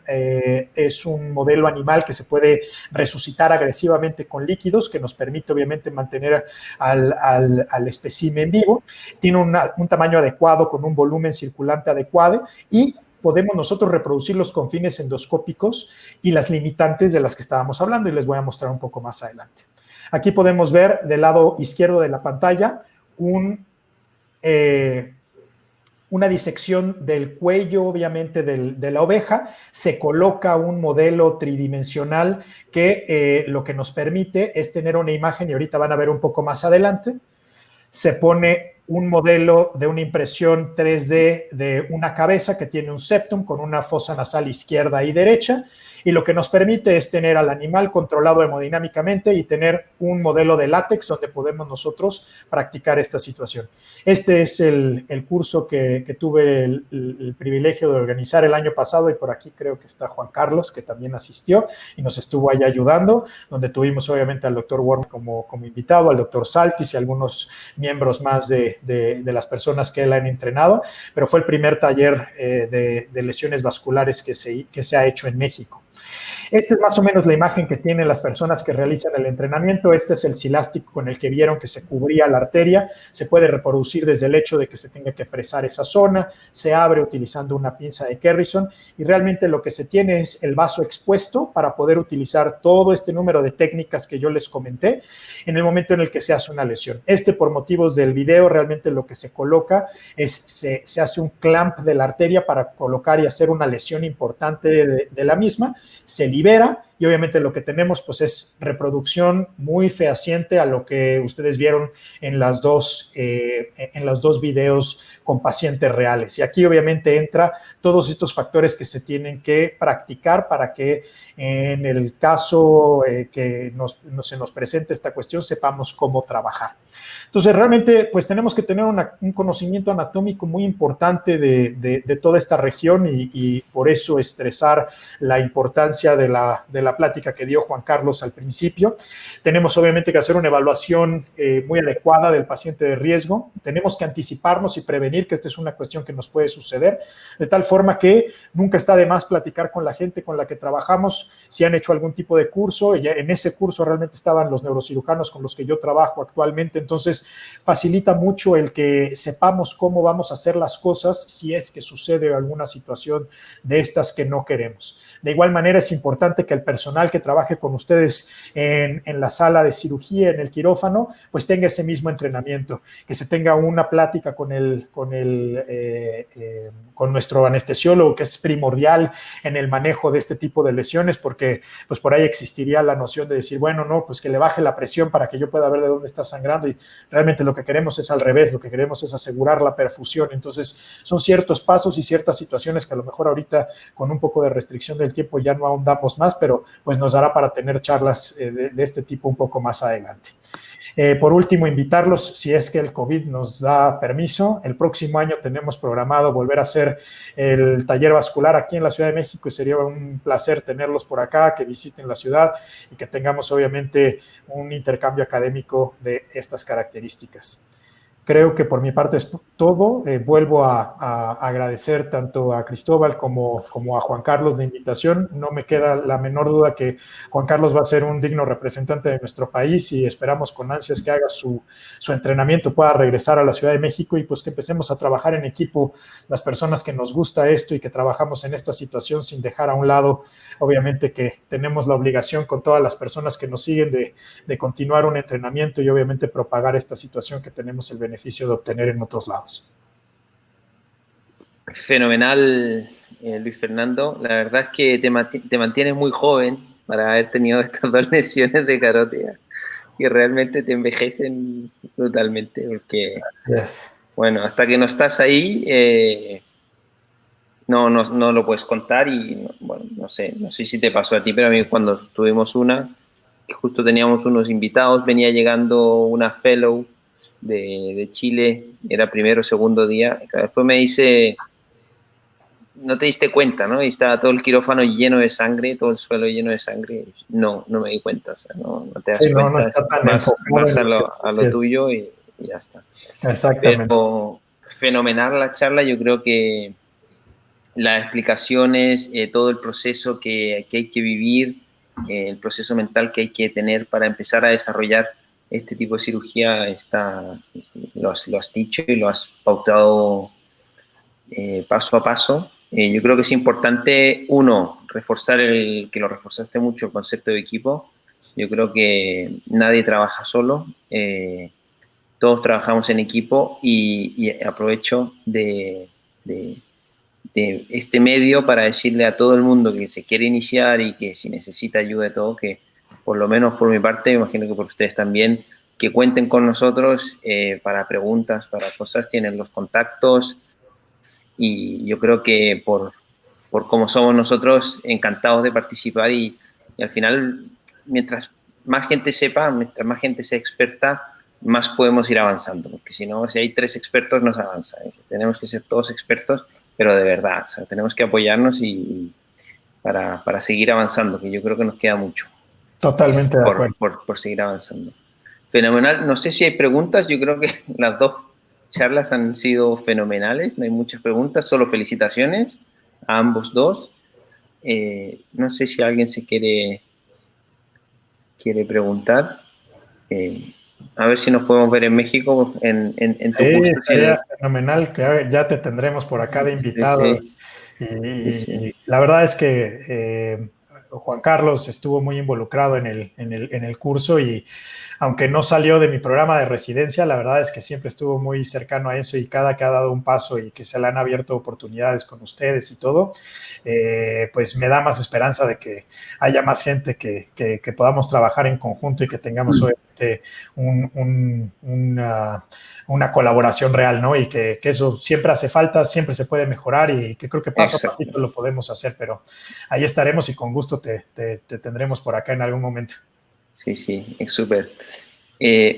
modelo animal que se puede resucitar agresivamente con líquidos, que nos permite obviamente mantener al espécimen vivo. Tiene un tamaño adecuado con un volumen circulante adecuado y podemos nosotros reproducirlos con fines endoscópicos y las limitantes de las que estábamos hablando, y les voy a mostrar un poco más adelante. Aquí podemos ver del lado izquierdo de la pantalla una disección del cuello, obviamente, de la oveja. Se coloca un modelo tridimensional que lo que nos permite es tener una imagen, y ahorita van a ver un poco más adelante. Se pone un modelo de una impresión 3D de una cabeza que tiene un septum con una fosa nasal izquierda y derecha, y lo que nos permite es tener al animal controlado hemodinámicamente y tener un modelo de látex donde podemos nosotros practicar esta situación. Este es el curso que tuve el privilegio de organizar el año pasado, y por aquí creo que está Juan Carlos, que también asistió y nos estuvo ahí ayudando, donde tuvimos obviamente al doctor Worm como invitado, al doctor Saltis y algunos miembros más de las personas que él han entrenado, pero fue el primer taller de lesiones vasculares que se ha hecho en México. Esta es más o menos la imagen que tienen las personas que realizan el entrenamiento. Este es el silástico con el que vieron que se cubría la arteria. Se puede reproducir desde el hecho de que se tenga que fresar esa zona. Se abre utilizando una pinza de Kerrison y realmente lo que se tiene es el vaso expuesto para poder utilizar todo este número de técnicas que yo les comenté en el momento en el que se hace una lesión. Por motivos del video, realmente lo que se coloca es se hace un clamp de la arteria para colocar y hacer una lesión importante de la misma. Se libera y obviamente lo que tenemos pues es reproducción muy fehaciente a lo que ustedes vieron en los dos videos con pacientes reales. Y aquí obviamente entra todos estos factores que se tienen que practicar para que en el caso que se nos presente esta cuestión sepamos cómo trabajar. Entonces, realmente, pues tenemos que tener un conocimiento anatómico muy importante de toda esta región y por eso estresar la importancia de la plática que dio Juan Carlos al principio. Tenemos, obviamente, que hacer una evaluación muy adecuada del paciente de riesgo. Tenemos que anticiparnos y prevenir que esta es una cuestión que nos puede suceder, de tal forma que nunca está de más platicar con la gente con la que trabajamos, si han hecho algún tipo de curso. Y en ese curso realmente estaban los neurocirujanos con los que yo trabajo actualmente, entonces facilita mucho el que sepamos cómo vamos a hacer las cosas si es que sucede alguna situación de estas que no queremos. De igual manera, es importante que el personal que trabaje con ustedes en la sala de cirugía, en el quirófano, pues tenga ese mismo entrenamiento, que se tenga una plática con nuestro anestesiólogo, que es primordial en el manejo de este tipo de lesiones, porque pues por ahí existiría la noción de decir, bueno, no, pues que le baje la presión para que yo pueda ver de dónde está sangrando, y realmente lo que queremos es al revés, lo que queremos es asegurar la perfusión. Entonces, son ciertos pasos y ciertas situaciones que a lo mejor ahorita con un poco de restricción del tiempo ya no ahondamos más, pero pues nos dará para tener charlas de este tipo un poco más adelante. Por último, invitarlos, si es que el COVID nos da permiso, el próximo año tenemos programado volver a hacer el taller vascular aquí en la Ciudad de México y sería un placer tenerlos por acá, que visiten la ciudad y que tengamos obviamente un intercambio académico de estas características. Creo que por mi parte es todo. Vuelvo a agradecer tanto a Cristóbal como a Juan Carlos la invitación. No me queda la menor duda que Juan Carlos va a ser un digno representante de nuestro país y esperamos con ansias que haga su entrenamiento, pueda regresar a la Ciudad de México y pues que empecemos a trabajar en equipo las personas que nos gusta esto y que trabajamos en esta situación sin dejar a un lado, obviamente, que tenemos la obligación con todas las personas que nos siguen de continuar un entrenamiento y obviamente propagar esta situación que tenemos el beneficio de obtener en otros lados.
Fenomenal, Luis Fernando. La verdad es que te mantienes muy joven para haber tenido estas dos lesiones de carótida y realmente te envejecen brutalmente porque, bueno, hasta que no estás ahí, no lo puedes contar y, bueno, no sé si te pasó a ti, pero a mí cuando tuvimos que justo teníamos unos invitados, venía llegando una fellow de Chile, era primero o segundo día, después me dice, no te diste cuenta, ¿no? Y estaba todo el quirófano lleno de sangre, todo el suelo lleno de sangre. No me di cuenta, o sea, no te das
Sí, no
cuenta,
está tan
vas
enfocado en
a lo tuyo y ya está.
Exactamente.
Pero fenomenal la charla, yo creo que las explicaciones, todo el proceso que hay que vivir, el proceso mental que hay que tener para empezar a desarrollar este tipo de cirugía, lo has dicho y lo has pautado paso a paso. Yo creo que es importante, uno, que lo reforzaste mucho, el concepto de equipo. Yo creo que nadie trabaja solo, todos trabajamos en equipo y aprovecho de este medio para decirle a todo el mundo que se quiere iniciar y que si necesita ayuda de todo, que por lo menos por mi parte, me imagino que por ustedes también, que cuenten con nosotros para preguntas, para cosas, tienen los contactos y yo creo que por cómo somos nosotros, encantados de participar y al final, mientras más gente sepa, mientras más gente sea experta, más podemos ir avanzando, porque si no, si hay 3 expertos, no se avanza. Tenemos que ser todos expertos, pero de verdad, o sea, tenemos que apoyarnos para seguir avanzando, que yo creo que nos queda mucho
Totalmente de acuerdo.
por seguir avanzando. Fenomenal. No sé si hay preguntas, yo creo que las 2 charlas han sido fenomenales, no hay muchas preguntas, solo felicitaciones a ambos 2. No sé si alguien se quiere preguntar. A ver si nos podemos ver en México en tu
Sí,
curso.
estaría fenomenal que ya te tendremos por acá de invitado.
Sí.
Y la verdad es que Juan Carlos estuvo muy involucrado en el curso y aunque no salió de mi programa de residencia, la verdad es que siempre estuvo muy cercano a eso y cada que ha dado un paso y que se le han abierto oportunidades con ustedes y todo, pues me da más esperanza de que haya más gente que podamos trabajar en conjunto y que tengamos obviamente una colaboración real, ¿no? Y que eso siempre hace falta, siempre se puede mejorar y que creo que paso a pasito lo podemos hacer, pero ahí estaremos y con gusto te tendremos por acá en algún momento.
Sí, es súper.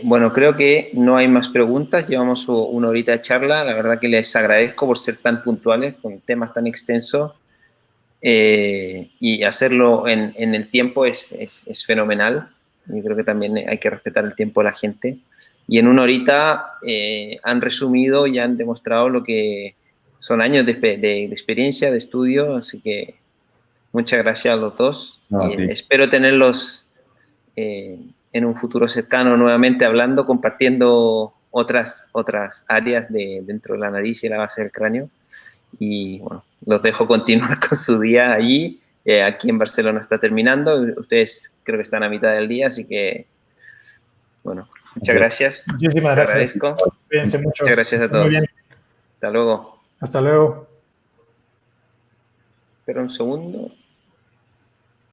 Bueno, creo que no hay más preguntas. Llevamos una horita de charla. La verdad que les agradezco por ser tan puntuales con temas tan extensos. Y hacerlo en el tiempo es fenomenal. Yo creo que también hay que respetar el tiempo de la gente. Y en una horita han resumido y han demostrado lo que son años de experiencia, de estudio. Así que muchas gracias a los 2.
No,
Y espero tenerlos en un futuro cercano nuevamente hablando, compartiendo otras áreas dentro de la nariz y la base del cráneo. Y bueno, los dejo continuar con su día allí. Aquí en Barcelona está terminando. Ustedes creo que están a mitad del día, así que bueno, muchas gracias.
Muchísimas gracias.
Agradezco.
Cuídense mucho.
Muchas gracias a todos.
Muy bien.
Hasta luego.
Hasta luego.
Espera un segundo.